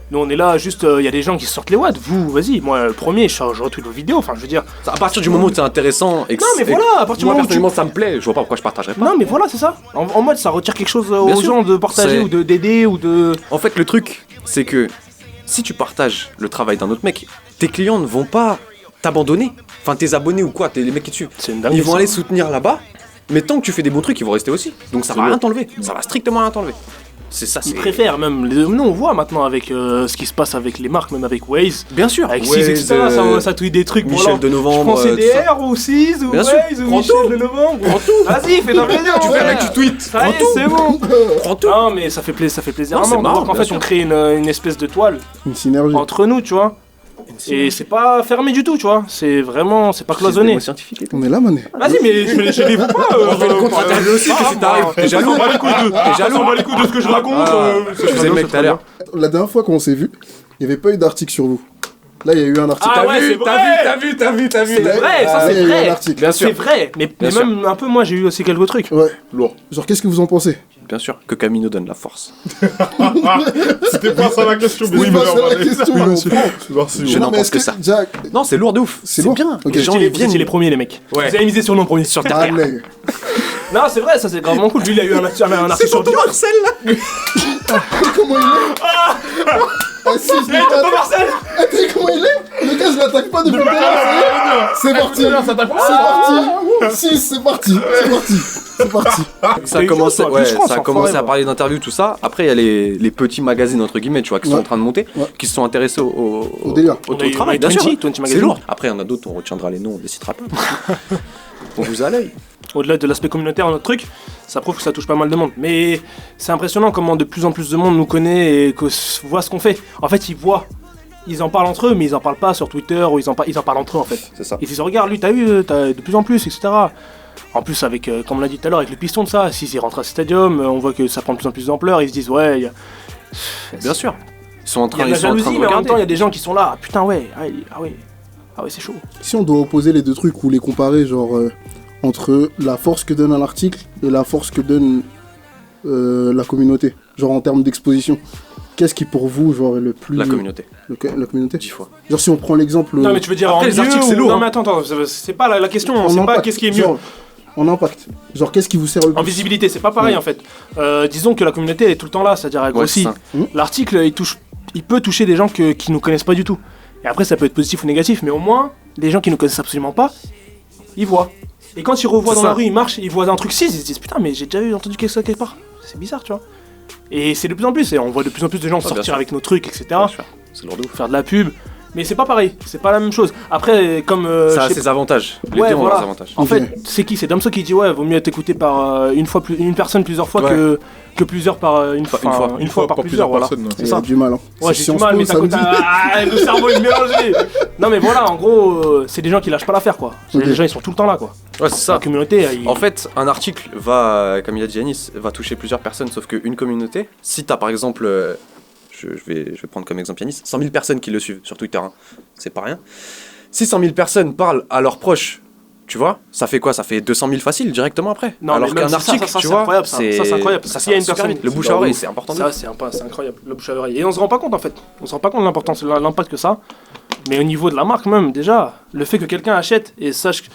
S1: Nous on est là, juste, il y a des gens qui sortent les watts. Vous, vas-y, moi, le premier, je retweet vos vidéos, enfin, je veux dire.
S4: À partir du moment où c'est intéressant et que
S1: Non, mais
S4: et-
S1: voilà, à partir du
S4: moi
S1: moment où tu.
S4: personnellement ça me plaît, je vois pas pourquoi je partagerais pas.
S1: Non, mais voilà, c'est ça. En mode, ça retire quelque chose aux
S4: Bien sûr.
S1: gens de partager
S4: C'est-
S1: ou d'aider ou de.
S4: En fait, le truc, c'est que si tu partages le travail d'un autre mec, tes clients ne vont pas t'abandonner. Enfin, tes abonnés ou quoi, les mecs qui te suivent.
S1: C'est une dinguerie,
S4: Ils vont
S1: ça.
S4: aller soutenir là-bas, mais tant que tu fais des bons trucs, ils vont rester aussi. Donc ça va rien t'enlever. Ça va strictement rien t'enlever. C'est ça,
S1: Ils préfèrent même. Nous, on voit maintenant avec ce qui se passe avec les marques, même avec Waze.
S4: Bien sûr.
S1: Avec 6, etc. Ça tweet des trucs.
S4: Michel de Novembre.
S1: Je prends CDR ou 6 ou Waze ou Michel de Novembre.
S4: Prends tout.
S1: Vas-y, fais-toi plaisir.
S4: Tu fais avec tu tweets.
S1: Ça y est, c'est bon.
S4: Prends tout.
S1: Non, mais ça fait plaisir.
S4: Non, c'est marrant.
S1: En fait, on crée une espèce de toile.
S3: Une synergie.
S1: Entre nous, tu vois. Et c'est pas fermé du tout, tu vois. C'est vraiment, c'est pas cloisonné.
S4: Scientifique.
S3: On est là, mané.
S1: Vas-y, mais je les livre pas.
S4: On fait une contre-interview aussi, qu'est-ce qui t'arrive? T'es jaloux?
S1: On bat les couilles de ce que je raconte.
S4: Je faisais le mec tout à l'heure.
S3: La dernière fois qu'on s'est vu, il n'y avait pas eu d'article sur vous. Là, il y a eu un article.
S1: Ah ouais, c'est vrai.
S4: T'as vu.
S1: C'est vrai, ça
S3: il y
S1: c'est
S3: a eu un
S1: vrai.
S3: article.
S4: Bien sûr.
S1: C'est vrai. Mais même un peu, moi, j'ai eu aussi quelques trucs.
S3: Ouais.
S2: Lourd.
S3: Genre, qu'est-ce que vous en pensez?
S4: Bien sûr, que Camino donne la force.
S2: C'était pas ça la question, mais
S3: C'est pas ça la question,
S2: Oui,
S3: on
S2: monsieur.
S3: prend.
S2: Merci.
S4: Je
S3: Non,
S4: n'en
S3: mais
S4: pense
S3: est-ce
S4: que ça.
S3: Jack,
S4: Non, c'est lourd de ouf.
S3: C'est lourd.
S4: bien.
S3: Ok.
S4: Les gens,
S1: Vous
S4: ils
S1: étiez
S4: viennent.
S1: les premiers, les mecs.
S4: Ouais.
S1: Vous avez misé sur le nom premier.
S4: Sur
S3: Ah,
S4: terre.
S3: mec.
S1: Non, c'est vrai, ça c'est gravement cool. Lui, il a eu un article sur Dior.
S4: Marcel là.
S3: Comment il est? Ah, si, je l'ai
S1: Hey, tonton
S3: pas.
S1: Marcel.
S3: Ah, tu sais comment il est? Le gars, je l'attaque pas depuis tout à l'heure. C'est parti.
S1: Ça t'a pas.
S3: C'est parti. 6, c'est parti. C'est parti.
S4: Ça a commencé,
S1: chaud, toi, plus je pense,
S4: ça a
S1: enfoiré,
S4: commencé à
S1: moi.
S4: parler d'interviews, tout ça. Après, il y a les petits magazines, entre guillemets, tu vois, qui sont
S3: Ouais.
S4: en train de monter,
S3: Ouais.
S4: qui se sont intéressés au
S3: délire.
S4: au
S1: On a eu
S4: travail,
S1: 20,
S4: bien sûr.
S1: 20
S4: C'est
S1: magazines.
S4: lourd. Après, il y en a d'autres, on retiendra les noms, on décidera pas. On vous a l'œil.
S1: Au-delà de l'aspect communautaire, notre truc, ça prouve que ça touche pas mal de monde. Mais c'est impressionnant comment de plus en plus de monde nous connaît et voit ce qu'on fait. En fait, ils voient. Ils en parlent entre eux, mais ils en parlent pas sur Twitter ou ils en parlent entre eux en fait.
S4: C'est ça.
S1: Ils disent regarde, lui, t'as vu, t'as de plus en plus, etc. En plus, avec, comme on l'a dit tout à l'heure, avec le piston de ça, s'ils rentrent à Stadium, on voit que ça prend de plus en plus d'ampleur. Ils se disent ouais,
S4: Bien sûr. Ils sont en
S1: il y
S4: train,
S1: a de la
S4: ils sont en train
S1: jalousie,
S4: de
S1: mais en même temps, il y
S4: regarder.
S1: a des gens qui sont là. Ah, putain, ouais, ah ouais, c'est chaud.
S3: Si on doit opposer les deux trucs ou les comparer, genre entre la force que donne un article et la force que donne la communauté, genre en termes d'exposition, qu'est-ce qui pour vous genre est le plus
S4: La communauté,
S3: la communauté
S4: 10 fois.
S3: Genre si on prend l'exemple
S1: Non, mais tu veux dire
S4: Après,
S1: en
S4: les
S1: mieux
S4: articles, c'est
S1: ou-
S4: lourd,
S1: Non,
S4: hein.
S1: mais attends, c'est pas la question.
S3: en
S1: C'est pas
S3: impact,
S1: qu'est-ce qui est mieux.
S3: genre, en impact, genre qu'est-ce qui vous sert le plus?
S1: En visibilité, c'est pas pareil en fait. Disons que la communauté elle est tout le temps là, c'est-à-dire elle
S4: Ouais,
S1: grossit.
S4: c'est ça.
S1: L'article il peut toucher des gens qui nous connaissent pas du tout. Et après ça peut être positif ou négatif, mais au moins les gens qui nous connaissent absolument pas, ils voient. Et quand ils revoient
S4: C'est
S1: dans la
S4: ça.
S1: rue, ils marchent, ils voient un truc 6, ils se disent putain mais j'ai déjà entendu quelque part. C'est bizarre, tu vois. Et c'est de plus en plus, et on voit de plus en plus de gens
S4: bien
S1: sortir
S4: sûr.
S1: avec nos trucs, etc.
S4: Bien sûr. C'est lourd de ouf.
S1: Faire de la pub. Mais c'est pas pareil, c'est pas la même chose. Après, comme.
S4: Ça
S1: je
S4: a
S1: sais
S4: ses avantages. Les
S1: Ouais,
S4: deux ont
S1: voilà.
S4: leurs avantages.
S1: En
S3: Ok.
S1: fait, c'est qui? C'est Damso qui dit ouais, vaut mieux t'écouter par une personne plusieurs fois
S4: Ouais.
S1: que plusieurs par une fois. Une fois par plusieurs, voilà.
S2: personnes.
S1: C'est
S3: Il
S1: ça.
S3: a du mal, hein.
S1: Ouais,
S3: C'est
S1: j'ai du
S3: Sciences
S1: mal,
S3: Po,
S1: mais ça
S3: samedi.
S1: coûte. Ah, le cerveau est mélangé. Non, mais voilà, en gros, c'est des gens qui lâchent pas l'affaire, quoi.
S3: Ok.
S1: Les gens, ils sont tout le temps là, quoi.
S4: Ouais, c'est ça.
S1: La communauté,
S4: En fait, un article va, comme il a dit Yanis, va toucher plusieurs personnes, sauf qu'une communauté, si t'as par exemple, je vais prendre comme exemple Yanis, 100 000 personnes qui le suivent sur Twitter, hein, c'est pas rien. Si 100 000 personnes parlent à leurs proches, tu vois, ça fait quoi? Ça fait 200 000 faciles directement après.
S1: Non,
S4: alors
S1: mais même
S4: qu'un
S1: ça,
S4: article,
S1: ça,
S4: tu
S1: c'est
S4: vois,
S1: incroyable, ça. Ça, c'est incroyable.
S4: ça
S1: S'il y a une
S4: super
S1: personne-
S4: vite. Le bouche à oreille, c'est important.
S1: Ça, c'est incroyable, le bouche à oreille. Et on se rend pas compte, en fait. On se rend pas compte de l'importance, l'impact que ça a. Mais au niveau de la marque, même, déjà, le fait que quelqu'un achète et sache que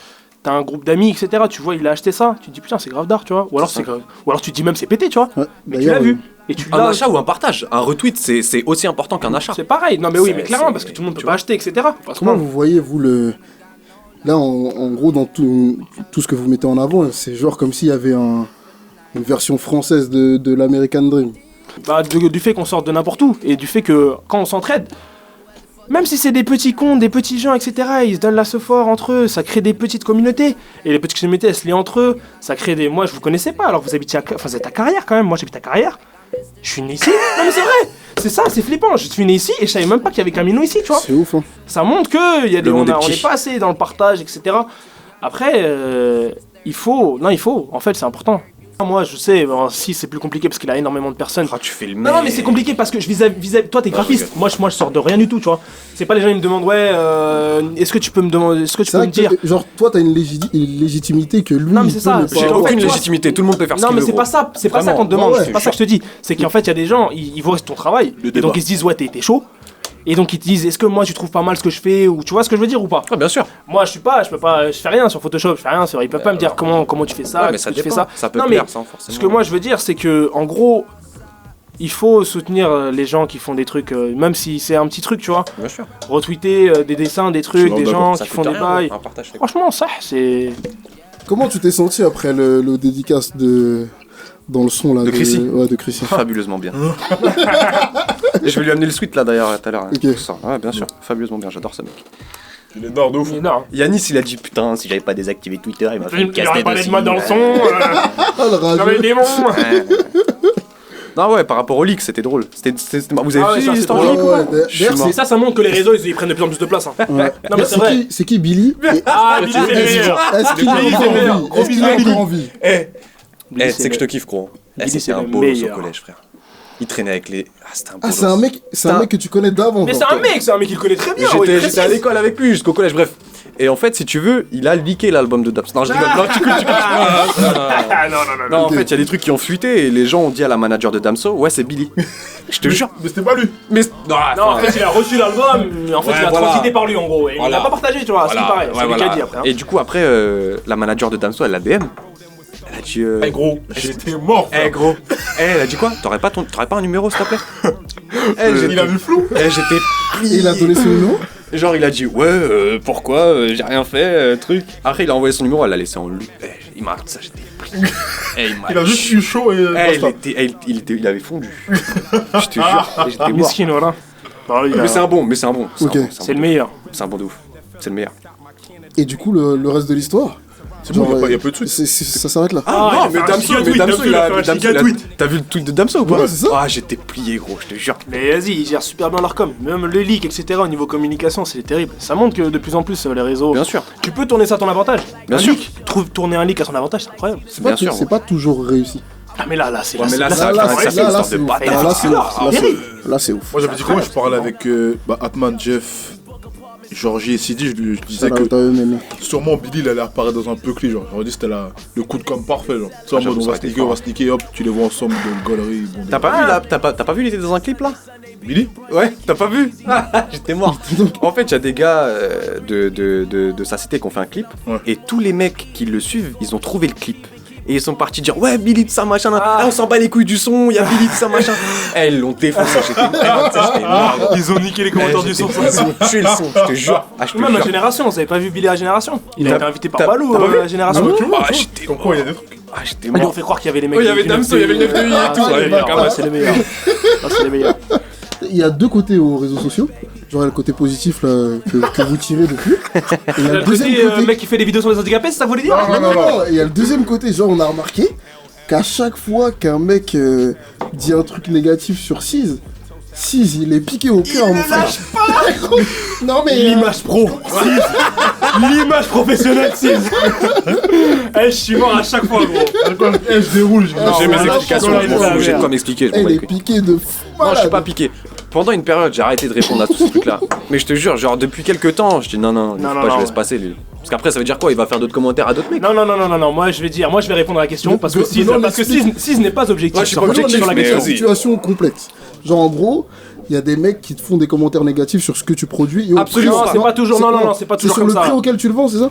S1: t'as un groupe d'amis, etc., tu vois, il a acheté ça, tu te dis putain, c'est grave d'art, tu vois. Ou alors,
S4: C'est ça.
S1: ou alors tu te dis même c'est pété, tu vois.
S3: Ouais,
S1: Mais tu
S3: d'ailleurs,
S1: l'as vu. Et tu
S4: Un
S1: l'as.
S4: achat ou un partage, un retweet, c'est aussi important qu'un achat.
S1: C'est pareil. Non, mais oui,
S4: C'est-
S1: mais clairement,
S4: c'est-
S1: parce que tout le monde peut
S4: tu
S1: pas
S4: vois.
S1: acheter, etc.
S3: Comment vous voyez, vous, là, en gros, dans tout ce que vous mettez en avant, c'est genre comme s'il y avait une version française de l'American Dream.
S1: Bah, du fait qu'on sorte de n'importe où et du fait que quand on s'entraide, même si c'est des petits cons, des petits gens, etc., ils se donnent la fort entre eux, ça crée des petites communautés. Et les petites communautés, elles se lient entre eux, ça crée des. Moi, je vous connaissais pas, alors vous habitiez vous êtes à Carrière quand même, moi j'habite à Carrière. Je suis né ici. Non, mais c'est vrai, c'est ça, c'est flippant. Je suis né ici et je savais même pas qu'il y avait Camino ici, tu vois.
S3: C'est ouf, hein.
S1: Ça montre que y a des,
S4: Le monde est
S1: on
S4: petit.
S1: est pas assez dans le partage, etc. Après, il faut. En fait, c'est important. Moi, je sais, si c'est plus compliqué parce qu'il a énormément de personnes.
S4: Ah, tu fais le
S1: Non, mais c'est compliqué parce que vis-à-vis toi t'es graphiste. Moi je sors de rien du tout, tu vois. C'est pas les gens ils me demandent ouais, est-ce que tu peux me demander, est-ce que tu
S3: C'est
S1: peux
S3: vrai
S1: me dire.
S3: que, genre, toi, t'as une légitimité que lui,
S1: Non, mais
S3: il
S1: c'est
S3: peut
S1: ça,
S3: ne
S1: c'est
S3: pas
S4: J'ai
S1: en
S3: avoir.
S1: fait,
S4: aucune
S1: toi,
S4: légitimité, tout le monde peut faire ce
S1: Non
S4: qu'il
S1: mais
S4: veut.
S1: c'est pas ça, c'est pas ça qu'on te demande,
S3: Ouais,
S1: c'est pas ça que je te dis. C'est qu'en fait il y a des gens, ils voient ton travail et
S2: débat.
S1: donc ils se disent ouais t'es chaud. Et donc ils te disent est-ce que moi tu trouves pas mal ce que je fais ou tu vois ce que je veux dire ou pas.
S4: Ah, bien sûr.
S1: Moi je fais rien sur Photoshop, je fais rien sur, ils peuvent pas me dire comment tu fais ça,
S4: Ouais, mais
S1: qu'est-ce
S4: ça
S1: que tu fais
S4: dépend.
S1: ça.
S4: Ça peut
S1: Non,
S4: plaire
S1: mais
S4: sans forcément.
S1: Ce que moi je veux dire, c'est que en gros, il faut soutenir les gens qui font des trucs, même si c'est un petit truc, tu vois.
S4: Bien sûr.
S1: Retweeter des dessins, des trucs,
S2: grave
S1: des
S2: d'accord.
S1: gens
S4: Ça
S1: qui font
S4: coûte
S1: des
S4: rien,
S1: bails.
S4: un partage, c'est
S1: Franchement, ça, c'est.
S3: Comment tu t'es senti après le dédicace dans le son là
S4: De Chrissy.
S3: Ouais, de Chrissy.
S4: Fabuleusement bien. Et je vais lui amener le sweat là d'ailleurs tout à l'heure.
S3: Ok.
S4: Ça. Ouais, bien sûr. Fabuleusement bien, j'adore ce mec.
S2: Il est nord de ouf.
S1: Il est énorme.
S4: Yanis, il a dit putain, si j'avais pas désactivé Twitter, il m'a fait une
S1: Il aurait
S4: casse-tête
S1: parlé
S4: aussi.
S1: de moi dans le son.
S3: Ah, le rageux.
S1: J'avais le démon.
S4: Non, ouais, par rapport au leak, c'était drôle. Vous avez
S1: Ah ouais,
S4: vu
S1: ça,
S4: l'histoire
S1: c'est
S4: du leak ou
S3: Ouais,
S4: pas
S3: ouais.
S4: Je suis
S3: D'ailleurs,
S4: mort.
S1: Et ça montre que les réseaux ils prennent de plus en plus de place. Hein.
S3: Ouais.
S1: Non, mais c'est vrai.
S3: C'est qui Billy Et
S1: Ah, Billy, c'est le meilleur.
S3: Est-ce qu'il a
S1: Billy, c'est
S3: encore
S1: le meilleur.
S3: envie
S1: Gros
S3: Est-ce qu'il
S1: bisous
S3: a
S1: à Billy.
S3: encore envie
S1: Billy,
S4: C'est que je te kiffe, gros.
S1: Billy,
S4: C'était
S1: c'est
S4: un
S1: le
S4: bolos au
S1: meilleur.
S4: collège, frère. Il traînait avec les. Ah, c'était un
S3: Ah,
S4: bolos.
S3: c'est un mec que tu connais d'avant.
S1: Mais
S3: genre.
S1: c'est un mec qu'il connaît très bien. ouais, il est
S4: J'étais à
S1: précis.
S4: l'école avec lui jusqu'au collège, bref. Et en fait, si tu veux, il a leaké l'album de Daps. Non, je rigole. Non, tu
S1: Ah, non.
S4: Non, en fait, il y a des trucs qui ont fuité et les gens ont dit à la manager de Damso, ouais, c'est Billy. Je te jure.
S2: Mais c'était pas lui.
S4: Mais
S1: Non, en fait, il a reçu l'album, mais en fait,
S4: Ouais,
S1: il a
S4: voilà.
S1: transité par lui en gros. Et il
S4: Voilà.
S1: l'a pas partagé, tu vois, ce qui paraît. C'est lui qui a dit après. Hein.
S4: Et du coup, après, la manager de Damso, elle l'a DM. Elle a dit.
S2: Eh gros, j'étais mort.
S4: Eh gros. Elle a dit quoi? T'aurais pas un numéro, s'il te plaît?
S2: Il a vu flou.
S4: J'étais plié.
S3: Et il a donné son nom.
S4: Genre, il a dit, ouais, pourquoi? J'ai rien fait, truc. Après, il a envoyé son numéro, elle l'a laissé en lui. Il m'a ça, j'étais pris.
S2: Il a juste eu chaud et
S4: Il avait fondu. Je te jure, j'étais mort.
S1: Miskin, voilà.
S4: Mais c'est un bon.
S3: Ok.
S1: C'est le meilleur.
S4: C'est un bon de ouf. C'est le meilleur.
S3: Et du coup, le reste de l'histoire
S2: C'est bon,
S3: genre,
S2: y a pas de suite.
S3: Ça s'arrête là.
S1: Ah,
S4: non,
S1: il a fait un giga tweet, Damso, il a fait un giga tweet.
S4: T'as vu le tweet de Damso ou pas?
S3: Ouais, c'est ça.
S4: Ah, j'étais plié, gros, je te jure.
S1: Mais vas-y, ils gèrent super bien leur com. Même le leak, etc. Au niveau communication, c'est terrible. Ça montre que de plus en plus, les réseaux.
S4: Bien sûr.
S1: Tu peux tourner ça à ton avantage.
S4: Bien
S1: Un
S4: sûr.
S1: leak, tourner un leak à son avantage, c'est incroyable.
S4: Bien sûr.
S3: C'est pas toujours réussi.
S1: Ah, mais là, c'est
S4: Ouais, mais là,
S1: c'est-
S4: ça
S3: Là,
S4: fait
S3: c'est
S4: une
S3: là,
S4: histoire
S3: c'est
S4: de
S3: ouf.
S4: bataille.
S3: Là, c'est ouf.
S1: Ah, terrible.
S3: Là, c'est ouf.
S2: Moi j'avais dit comment je parlais avec Atman, Jeff, Georgie et Sidi, je disais
S3: Ça,
S2: que
S3: t'as aimé.
S2: sûrement Billy il allait apparaître dans un peu cli, genre. J'aurais dit c'était le coup de com parfait, genre. Tu sais, en
S4: j'avoue,
S2: mode
S4: ça
S2: on
S4: aurait été
S2: va
S4: fort.
S2: sneaker, hop, tu les vois ensemble de galerie. Bon,
S4: T'as pas vu là? T'as pas vu, il était dans un clip là?
S2: Billy
S4: Ouais, t'as pas vu? J'étais mort. En fait, il y a des gars de sa cité qui ont fait un clip.
S2: Ouais.
S4: Et tous les mecs qui le suivent, ils ont trouvé le clip. Et ils sont partis dire ouais, Billy de ça machin. On s'en bat les couilles du son, il y a Billy de ça machin. Eh, ils l'ont défoncé, j'étais mort.
S1: Ils ont niqué les commentaires du son.
S4: Ils ont tué le son, je te jure. Ah, je te
S1: Même la
S4: jure.
S1: Génération, vous avez pas vu Billy à la Génération? Il a
S4: T'as-
S1: été invité par
S4: t'as-
S1: Balou
S4: t'as pas
S1: à
S4: vu
S1: la Génération.
S4: Ah, j'étais
S2: Comme quoi il y a des trucs.
S4: Ah, j'étais
S1: Ils ont
S4: mort.
S1: fait croire qu'il y avait les mecs.
S4: Oh, il y avait
S1: du
S4: Damso, il y avait le 9 de I et
S1: Ah,
S4: tout.
S1: c'est les
S4: Ouais,
S1: meilleurs,
S4: quand même.
S1: c'est les meilleurs. Ah, c'est les meilleurs.
S3: Il y a deux côtés aux réseaux sociaux. Genre, il y a le côté positif là, que vous tirez depuis. Et il y a le
S1: Le
S3: deuxième
S1: côté
S3: côté.
S1: mec qui fait des vidéos sur les handicapés, c'est ça que vous voulez dire?
S3: Non. Et il y a le deuxième côté. Genre, on a remarqué qu'à chaque fois qu'un mec dit un truc négatif sur Siz, il est piqué au cœur, mon frère. Non, mais.
S1: L'image pro. L'image professionnelle, Sis. Eh, je suis mort à chaque fois, gros.
S2: Je déroule, je
S4: J'ai mes
S1: là,
S4: explications,
S1: là,
S4: je m'en
S1: là,
S4: fous, j'ai
S1: là.
S4: de quoi m'expliquer. je m'en
S3: Elle
S4: bats les
S3: est
S4: couilles.
S3: piquée de fou.
S4: Non, je suis
S3: malade.
S4: pas piqué. Pendant une période, j'ai arrêté de répondre à tous ces trucs-là. Mais je te jure, genre depuis quelques temps, je dis non,
S1: Non,
S4: je laisse
S1: ouais.
S4: passer lui. Parce qu'après, ça veut dire quoi? Il va faire d'autres commentaires à d'autres mecs.
S1: Non, moi je vais répondre à la question parce que
S3: non,
S1: Sis n'est pas objectif.
S4: Ouais, je suis pas
S3: Maintenant, on
S4: objectif,
S3: explique
S4: mais
S3: la
S4: vas-y.
S3: situation complexe. Genre, en gros, il y a des mecs qui te font des commentaires négatifs sur ce que tu produis. Et au
S4: Absolument
S3: prix-
S4: pas.
S1: C'est pas toujours- non, c'est pas toujours
S3: sur
S1: comme
S3: le
S1: ça.
S3: prix auquel tu le vends, c'est ça?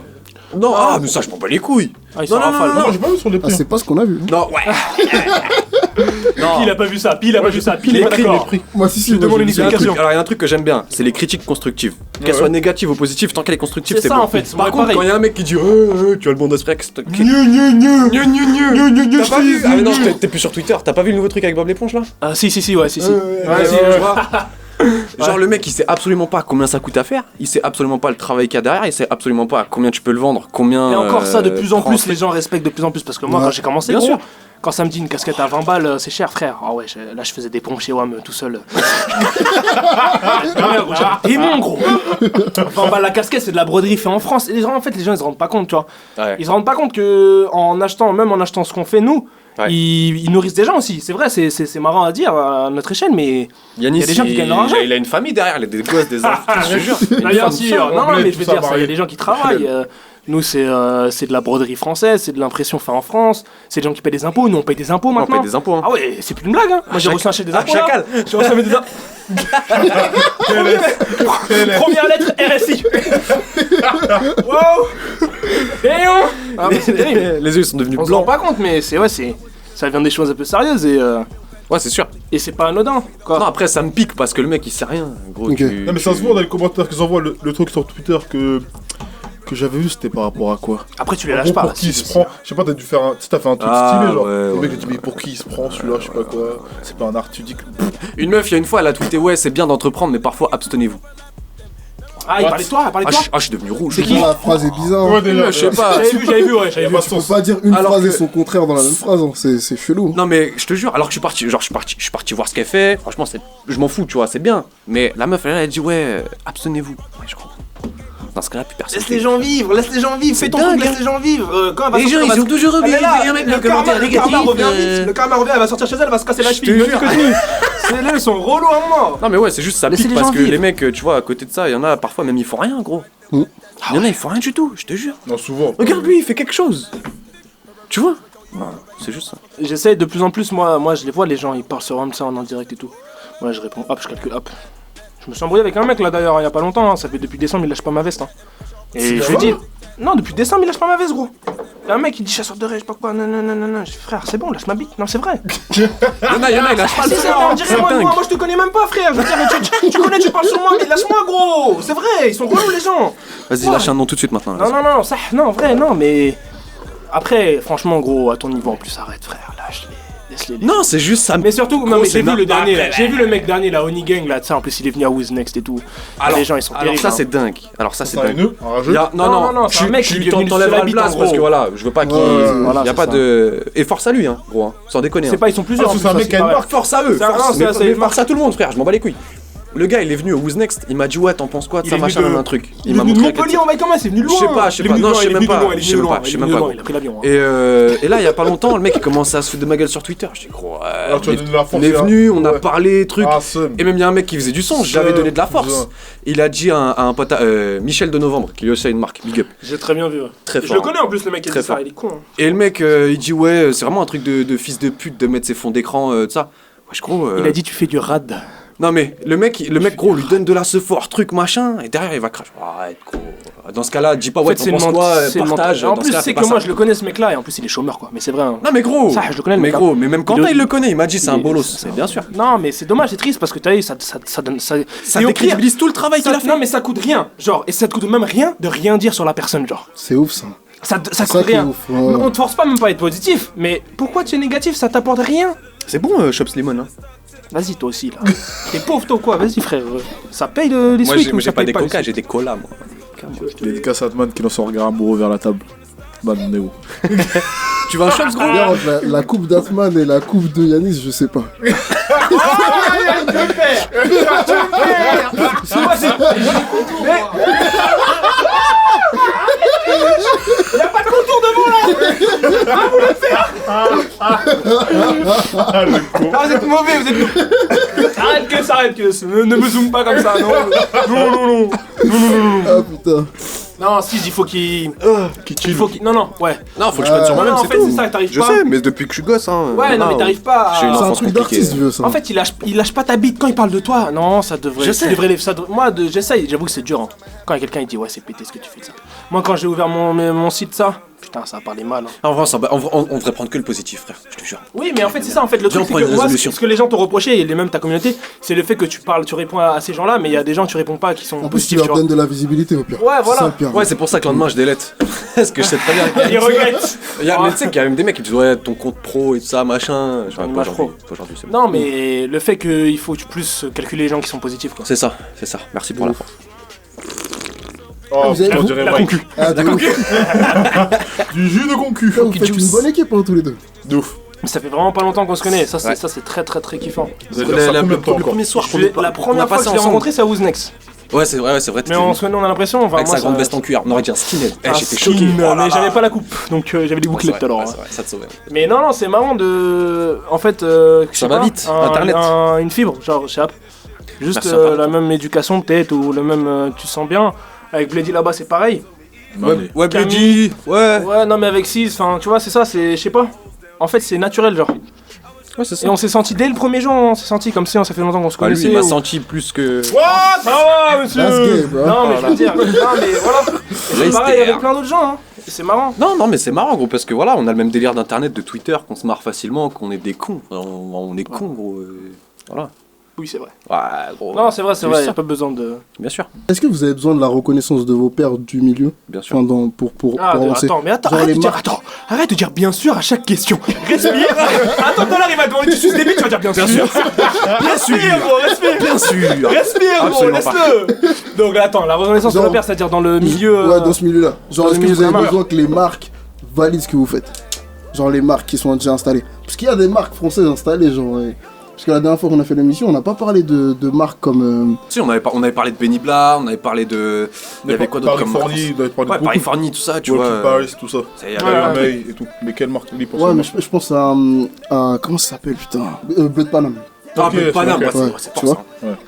S4: Non, mais ça, je m'en bats les couilles.
S1: Ah, ils sont
S4: Non, non,
S1: rafales.
S2: Non, j'ai pas vu sur les
S3: Ah,
S2: prix.
S3: c'est pas ce qu'on a vu.
S4: Non, ouais.
S1: Qui il a pas vu ça? Pi il a pas vu ça? Pi il est pas d'accord.
S3: Moi, si,
S1: Je demande une
S4: Il y a un truc-
S1: explication.
S4: alors, il y a un truc que j'aime bien, c'est les critiques constructives. Qu'elles
S2: Ouais.
S4: soient négatives ou positives, tant qu'elle est constructive,
S1: C'est
S4: c'est
S1: ça,
S4: bon.
S1: en fait,
S4: Par
S1: ouais,
S4: contre,
S1: pareil.
S4: quand il y a un mec qui dit tu as le bon d'esprit, t'as pas vu? Ah, mais non, t'es plus sur Twitter, t'as pas vu le nouveau truc avec Bob l'éponge là?
S1: Ah, si, ouais, si.
S4: Ouais, tu vois. Genre le mec il sait absolument pas combien ça coûte à faire, il sait absolument pas le travail qu'il y a derrière, il sait absolument pas combien tu peux le vendre, combien.
S1: Et encore ça, de plus en
S4: prend-
S1: plus, les gens respectent de plus en plus. Parce que moi,
S3: Ouais.
S1: quand j'ai commencé,
S4: Bien
S1: gros,
S4: sûr.
S1: quand ça me dit une casquette à 20 balles, c'est cher, frère. Ah ouais, là, je faisais des pompes chez WAM tout seul. T'es mon gros. 20 balles la casquette, c'est de la broderie faite en France. Et les gens, en fait, les gens, ils se rendent pas compte, tu vois.
S4: Ouais.
S1: Ils se rendent pas compte que même en achetant ce qu'on fait, nous,
S4: Ouais.
S1: ils nourrissent des gens aussi. C'est vrai, c'est marrant à dire à notre échelle, mais.
S4: Yanis,
S1: Il y a des gens qui gagnent leur argent.
S4: Il a une famille derrière, il a des gosses, des enfants, je te jure.
S1: Non, bien sûr. Non,
S2: anglais,
S1: mais je veux
S2: tout ça,
S1: dire, il y a des gens qui travaillent. Nous, c'est de la broderie française, c'est de l'impression faite en France, c'est des gens qui payent des impôts. Nous, on paye des impôts
S4: On
S1: maintenant.
S4: paye des impôts. Hein.
S1: Ah ouais, c'est plus une blague, hein. Moi, j'ai reçu un chèque des impôts. là.
S4: chacal.
S1: J'ai reçu un chèque des impôts. Première lettre RSI. Wow. Et ah, mais c'est terrible.
S4: Les yeux ils sont devenus
S1: On se rend
S4: blancs.
S1: pas compte, mais ça vient des choses un peu sérieuses
S4: Ouais, c'est sûr.
S1: et c'est pas anodin. Quoi.
S4: Non, après ça me pique parce que le mec il sait rien. Gros,
S3: Ok.
S2: Non, mais ça se voit dans les commentaires qu'ils envoient le truc sur Twitter que que j'avais vu, c'était par rapport à quoi?
S1: Après, tu les lâches pas.
S2: Pour qui il se prend? Je sais pas, t'as dû faire un. Tu sais, t'as fait un truc stylé, genre. Le mec, il dit, mais pour qui il se prend celui-là? Je sais pas quoi. C'est pas un art, tu dis que.
S4: Une meuf, il y a une fois, elle a tweeté, ouais, c'est bien d'entreprendre, mais parfois abstenez-vous.
S1: Ah, il parlait de toi,
S4: Je suis devenu rouge.
S1: C'est qui?
S3: La phrase est bizarre.
S2: Ouais, déjà,
S4: Je sais pas.
S1: J'avais vu, ouais, j'avais vu.
S3: Tu peux pas dire une
S4: Alors
S3: phrase
S4: que-
S3: et son contraire dans la même phrase, hein. C'est chelou.
S4: Non mais je te jure, alors que je suis parti voir ce qu'elle fait, franchement je m'en fous, tu vois, c'est bien. Mais la meuf elle dit ouais, abstenez-vous. Ouais, je crois. Dans ce cas-là, plus personne.
S1: Laisse les gens vivre, fais ton
S4: dingue,
S1: truc, laisse les gens vivre. Quand elle va
S4: Les gens,
S1: sortir,
S4: ils ont toujours
S1: elle est là,
S4: envie de mettre
S1: le
S4: un commentaire
S1: karma
S4: négatif.
S1: revient vite, le karma revient, elle va sortir chez elle, elle va se casser la
S4: Je te
S1: cheville.
S4: jure.
S1: C'est là, ils sont relous à moi.
S4: Non mais ouais, c'est juste ça
S1: Laissez
S4: pique
S1: les
S4: parce
S1: gens
S4: que
S1: vivre.
S4: les mecs, tu vois, à côté de ça, il y en a parfois même ils font rien, gros.
S3: Mm.
S4: Il y en a, ils font rien du tout, je te jure.
S2: Non, souvent.
S4: Regarde lui, il fait quelque chose. Tu vois? C'est juste ça.
S1: J'essaye de plus en plus, moi je les vois, les gens, ils parlent sur ça en direct et tout. Moi je réponds, hop, je calcule, hop. Je me suis embrouillé avec un mec là d'ailleurs, il y a pas longtemps, hein. Ça fait depuis décembre, il lâche pas ma veste. Hein. Et je lui dis, non, depuis décembre, il lâche pas ma veste, gros. Il y a un mec qui dit chasseur de rêve, je sais pas quoi, non. Je dis, frère, c'est bon, lâche ma bite. Non, c'est vrai.
S4: Il y en a, il lâche pas le
S1: C'est
S4: fer.
S1: on dirait, moi je te connais même pas, frère. Je veux dire, tu connais, tu parles sur moi, mais lâche-moi, gros. C'est vrai, ils sont relous les gens.
S4: Vas-y,
S1: Ouais.
S4: lâche un nom tout de suite maintenant.
S1: Non, ça, non, vrai, non, mais. Après, franchement, gros, à ton niveau en plus, arrête, frère, lâche-les. Laisse-les.
S4: Non, c'est juste ça.
S1: Mais surtout, non,
S4: Gros,
S1: mais
S4: c'est
S1: j'ai vu le dernier,
S4: normal.
S1: là. J'ai vu le mec dernier, la Honey Gang, là, tu sais, en plus, il est venu à Who's Next et tout.
S4: Alors,
S1: les gens, ils sont
S4: alors
S1: terribles.
S4: ça
S1: hein.
S4: c'est dingue. Alors ça c'est
S2: C'est un
S4: dingue.
S2: haineux, un rageux.
S1: Non, c'est un mec qui est venu
S4: t'enlèves
S1: sur la
S4: la
S1: bite,
S4: place
S1: en
S4: parce
S1: gros.
S4: que voilà, je veux pas qu'il
S3: voilà,
S4: y a
S1: c'est
S4: pas
S1: ça.
S4: de et force à lui hein, gros hein, sans déconner.
S1: C'est
S4: hein.
S1: pas, ils sont plusieurs.
S2: Ah,
S1: en
S2: c'est un
S1: plus,
S2: mec qui a une
S1: pareil.
S2: marque.
S4: Force à eux,
S1: C'est un-
S4: force,
S1: non,
S4: mais
S1: c'est une
S4: force à tout le monde frère, je m'en bats les couilles. Le gars il est venu au Who's Next, il m'a dit ouais t'en penses quoi de
S1: Il
S4: ça
S1: est
S4: machin
S1: venu de-
S4: un truc.
S1: Il est
S4: m'a
S1: venu de
S4: montré
S1: Montpellier en bas comment c'est venu de loin.
S4: Je sais pas,
S1: Il est venu de
S4: non,
S1: loin,
S4: je sais
S1: il est
S4: même
S1: venu de
S4: pas,
S1: loin, il est
S4: je
S1: venu de
S4: sais
S1: loin,
S4: pas,
S1: il est
S4: je sais
S1: venu
S4: même
S1: de
S4: pas,
S1: loin,
S4: gros.
S1: il a pris l'avion.
S4: Et là il y a pas longtemps, le mec il commence à se foutre de ma gueule sur Twitter. Je dis gros,
S2: Alors, tu as donné de la force,
S4: on est
S2: là.
S4: venu, on a
S2: Ouais.
S4: parlé truc.
S2: Ah, seum.
S4: Et même il y a un mec qui faisait du son, j'avais
S2: Seum,
S4: donné de la force.
S2: putain.
S4: Il a dit à un pote, Michel de Novembre, qui lui aussi a une marque, big up.
S1: J'ai très bien vu.
S4: Très
S1: Je
S4: fort.
S1: le connais en plus, le mec qui a
S4: Très
S1: dit ça,
S4: fort.
S1: il est con. Hein.
S4: Et le mec, il dit ouais, c'est vraiment un truc de fils de pute de mettre ses fonds d'écran, tout ça. Wesh gros.
S1: Il a dit tu fais du rad.
S4: Non mais le mec gros lui donne de la fort truc machin et derrière il va cracher. Arrête gros. Dans ce cas-là, dis pas ouais, t'en penses quoi, partage.
S1: En
S4: Dans ce
S1: plus,
S4: cas-là,
S1: c'est
S4: fais
S1: que
S4: pas
S1: moi
S4: ça.
S1: je le connais ce mec là et en plus il est chômeur quoi. Mais c'est vrai. Hein.
S4: Non mais gros.
S1: Ça, je le connais, le
S4: mais
S1: mec,
S4: gros,
S1: hein.
S4: mais même Quentin il le connaît, il m'a dit c'est un bolos.
S1: C'est bien sûr. Non, mais c'est dommage, c'est triste parce que t'as vu, ça donne. Ça
S4: Ça
S1: et au
S4: décrédibilise tout le travail
S1: pire,
S4: qu'il a fait.
S1: non, mais ça coûte rien. Genre, et ça te coûte même rien de rien dire sur la personne, genre.
S3: C'est ouf ça.
S1: Ça
S3: ça
S1: coûte
S3: qui est
S1: rien.
S3: ouf, ouais.
S1: On te force pas même pas à être positif, mais pourquoi tu es négatif? Ça t'apporte rien.
S4: C'est bon Chops Lemon hein.
S1: Vas-y, toi aussi là. T'es pauvre, toi quoi? Vas-y, frère. Ça paye les
S4: Moi
S1: sweets ou
S4: j'ai
S1: ça
S4: pas
S1: paye
S4: des
S1: pas les
S4: coca,
S1: sweets?
S4: j'ai des colas moi.
S2: Dédicace à Atman qui lance son regard amoureux vers la table. Man, on est où?
S4: Tu veux un Chops gros?
S3: Regarde, la coupe d'Atman et la coupe de Yanis, je sais pas.
S1: Y'a pas de contour devant là. Ah, vous le faire. Ah, vous êtes mauvais, vous êtes. Arrête que, ne me zoome pas comme ça, non.
S3: Ah putain.
S1: Non, si, il faut qu'il.
S2: Qui
S1: Il
S2: chill.
S1: faut qu'il. Non, ouais.
S4: Non, faut que je mette sur
S1: Non,
S4: moi-même,
S1: en
S4: c'est
S1: fait,
S4: tout.
S1: c'est ça, t'arrives
S4: Je
S1: pas.
S4: sais, mais depuis que je suis gosse hein.
S1: Ouais, non, mais t'arrives pas
S4: J'ai une
S1: à.
S3: C'est un
S4: enfance
S3: truc
S4: compliquée.
S3: d'artiste, vieux ça.
S1: En fait, il lâche pas ta bite quand il parle de toi. Non, ça devrait.
S4: Je
S1: tu
S4: sais.
S1: devrais les- ça doit- Moi, j'essaye, j'avoue que c'est dur. Hein. Quand il y a quelqu'un qui dit ouais, c'est pété ce que tu fais de ça. Moi, quand j'ai ouvert mon site, ça, putain, ça a parlé mal. Hein.
S4: En vrai, on devrait prendre que le positif, frère, je te jure.
S1: Oui, mais en fait, c'est ça. En fait, le
S4: Viens,
S1: truc,
S4: on
S1: c'est
S4: prend
S1: que
S4: une
S1: moi,
S4: résolution.
S1: ce que les gens t'ont reproché, et même ta communauté, c'est le fait que tu parles, tu réponds à ces gens-là, mais il y a des gens que tu réponds pas qui sont
S3: En plus, tu
S1: positifs,
S3: leur
S1: tu vois.
S3: donnes de la visibilité au pire.
S1: Ouais, voilà.
S3: C'est ça, le pire.
S4: Ouais, c'est pour ça que le lendemain je délète. Parce que je sais très bien.
S1: Ils regrettent.
S4: Mais tu sais qu'il y a même des mecs qui disent ouais, ton compte pro et tout ça, machin. Je
S1: Une
S4: pas
S1: image
S4: aujourd'hui. Aujourd'hui, c'est bon.
S1: Non, mais le fait qu'il faut plus calculer les gens qui sont positifs, quoi.
S4: C'est ça. Merci pour la force.
S2: Oh,
S3: Vous avez-
S2: on
S3: vous-
S2: dirait
S1: La
S2: Mike.
S1: concu.
S3: Ah, de ouf.
S2: Du jus de concu.
S3: Vous faites une bonne équipe hein, tous les deux.
S2: De ouf.
S1: Mais ça fait vraiment pas longtemps qu'on se connaît. Ça,
S4: Ouais.
S1: c'est très très très kiffant.
S2: Vous allez dire ça combien de temps
S4: Le
S2: encore?
S4: premier soir
S1: La première fois que je l'ai rencontré, c'est à Who's Next.
S4: Ouais, c'est vrai.
S1: Mais on se connaît, on a l'impression. Enfin,
S4: Avec
S1: moi,
S4: sa grande veste en cuir. On aurait dit un skinhead.
S1: un
S4: J'étais
S1: skin,
S4: choqué. Oh là
S1: mais
S4: là.
S1: j'avais pas la coupe, donc j'avais des
S4: Ouais,
S1: bouclettes
S4: c'est vrai,
S1: alors.
S4: ouais,
S1: Hein.
S4: c'est vrai, ça te sauvait.
S1: Mais non, c'est marrant de. En fait, je sais
S4: va
S1: pas,
S4: vite, Internet.
S1: une fibre, genre, je sais pas. Juste
S4: Merci, Internet.
S1: la même éducation, peut-être, ou le même. Tu sens bien. Avec Blady là-bas, c'est pareil.
S4: Ouais,
S1: Camille.
S4: Bloody. Ouais.
S1: Ouais, non, mais avec Sis, enfin, tu vois, c'est ça, c'est. Je sais pas. En fait, c'est naturel, genre.
S4: Ouais, c'est
S1: Et on s'est senti dès le premier jour, on s'est senti comme si ça fait longtemps qu'on se
S4: Bah, lui,
S1: connaissait.
S4: il m'a
S1: ou-
S4: senti plus que.
S1: What? Ah ouais, monsieur!
S3: That's gay, bro.
S1: Non, mais je veux dire, non, mais voilà. C'est
S4: Là, il
S1: pareil
S4: se
S1: avec plein d'autres gens, hein. Et c'est marrant.
S4: Non, mais c'est marrant, gros, parce que voilà, on a le même délire d'internet, de Twitter, qu'on se marre facilement, qu'on est des cons. On est cons, gros. Voilà.
S1: Oui, c'est vrai.
S4: Ouais, gros.
S1: Non, c'est vrai, il n'y a pas besoin de...
S4: Bien sûr.
S3: Est-ce que vous avez besoin de la reconnaissance de vos pairs du milieu?
S4: Bien sûr.
S3: Enfin, pour avancer.
S1: Arrête de dire bien sûr à chaque question. Respire. Attends, tout à l'heure, il va demander tu suces des bites, tu vas dire bien sûr. Respire, gros, respire.
S4: Bien sûr.
S1: Respire, gros, laisse-le. Donc, attends, la reconnaissance de vos pairs, c'est-à-dire dans le milieu...
S3: Ouais, dans ce milieu-là. Genre, est-ce que vous avez
S1: milieu
S3: besoin que les marques valident ce que vous faites? Genre, les marques qui sont déjà installées. Parce qu'il y a des marques françaises installées, genre... Parce que la dernière fois qu'on a fait l'émission, on n'a pas parlé de marques comme...
S4: Si, on avait parlé de Benny Bla, on avait parlé de... Il y avait quoi d'autre comme marque? Paris Forni, tout ça, tu vois.
S2: Paris, tout ça.
S4: Il y avait
S2: May et tout. Mais quelle marque tu
S3: Ouais, mais je pense à... Comment ça s'appelle, putain? Bleu de Paname.
S4: Ah, Bleu de Paname, c'est pour ça.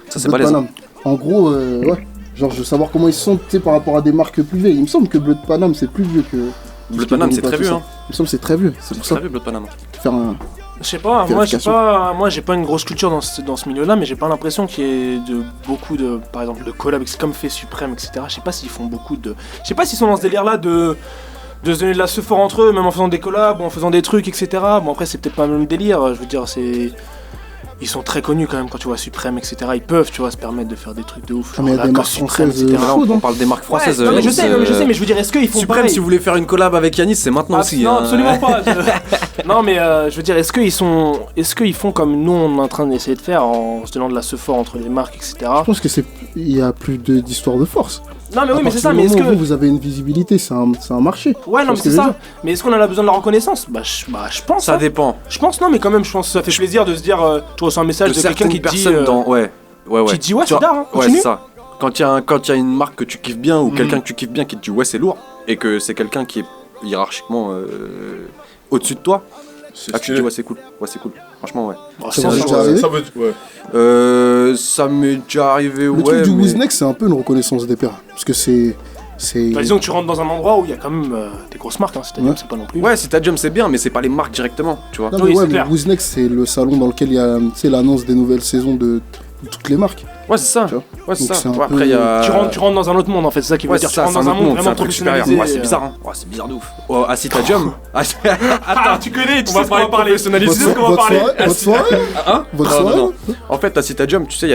S4: Ça, c'est pas les autres.
S3: En gros, ouais. Genre, je veux savoir comment ils se sentent, tu sais, par rapport à des marques plus vieilles. Il me semble que Bleu de Paname, c'est plus vieux que...
S4: Bleu de Paname, c'est très vieux, hein.
S3: Il me semble que c'est très vieux. C'est pour ça.
S4: Très vieux, Bleu de Paname.
S3: Faire un...
S1: Je sais pas, moi j'ai pas une grosse culture dans ce milieu-là, mais j'ai pas l'impression qu'il y ait beaucoup de, par exemple, de collabs, comme fait Suprême, etc. Je sais pas s'ils font beaucoup de... Je sais pas s'ils sont dans ce délire-là de se donner de la sephore entre eux, même en faisant des collabs, ou en faisant des trucs, etc. Bon, après, c'est peut-être pas le même délire, je veux dire, c'est... Ils sont très connus quand même quand tu vois Suprême, etc. Ils peuvent, tu vois, se permettre de faire des trucs de ouf.
S3: Mais il y a des marques françaises,
S4: on parle des marques françaises.
S1: Ouais, je sais, mais je veux dire, est-ce qu'ils font
S4: Suprême,
S1: pareil?
S4: si vous voulez faire une collab avec Yanis, c'est maintenant aussi.
S1: Non, absolument pas. Non, mais je veux dire, est-ce qu'ils font comme nous on est en train d'essayer de faire en se donnant de la sephore entre les marques, etc.
S3: Je pense que il y a plus d'histoire de force.
S1: Non mais oui, mais c'est ça, mais est-ce que
S3: vous avez une visibilité, c'est un marché.
S1: Ouais, non mais c'est ça. Mais est-ce qu'on a besoin de la reconnaissance? Je pense.
S4: Ça dépend.
S1: Je pense non, mais quand même, je pense que ça fait plaisir de se dire, tu reçois un message de quelqu'un qui te dit,
S4: ouais.
S1: qui te dit ouais, c'est d'art, hein,
S4: ouais, c'est ça. Quand il y a une marque que tu kiffes bien ou quelqu'un que tu kiffes bien qui te dit ouais, c'est lourd et que c'est quelqu'un qui est hiérarchiquement au-dessus de toi. Ah, tu dis ouais, c'est cool. Franchement, ouais. Ça m'est déjà arrivé, ouais.
S3: Le truc du Wiznex, c'est un peu une reconnaissance des pairs. Parce que c'est...
S1: Bah, disons que tu rentres dans un endroit où il y a quand même des grosses marques, hein. Stadium, c'est pas non plus.
S4: Ouais, Stadium, c'est bien, mais c'est pas les marques directement, tu vois.
S3: Non, mais ouais, mais Wiznex, c'est le salon dans lequel il y a l'annonce des nouvelles saisons de toutes les marques.
S4: Ouais, c'est ça.
S3: Ouais,
S4: c'est ça.
S3: Ouais,
S4: après, il y a...
S1: tu rentres dans un autre monde, en fait, c'est ça qui veut dire. Tu rentres dans un monde vraiment professionnalisé.
S4: Ouais, c'est bizarre, hein. Ouais, c'est bizarre de ouf. À Stadium.
S1: Attends, tu connais, tu sais ce qu'on va parler. Tu sais ce qu'on va parler.
S3: Votre soirée. Votre soirée.
S4: En fait, à Stadium, tu sais, il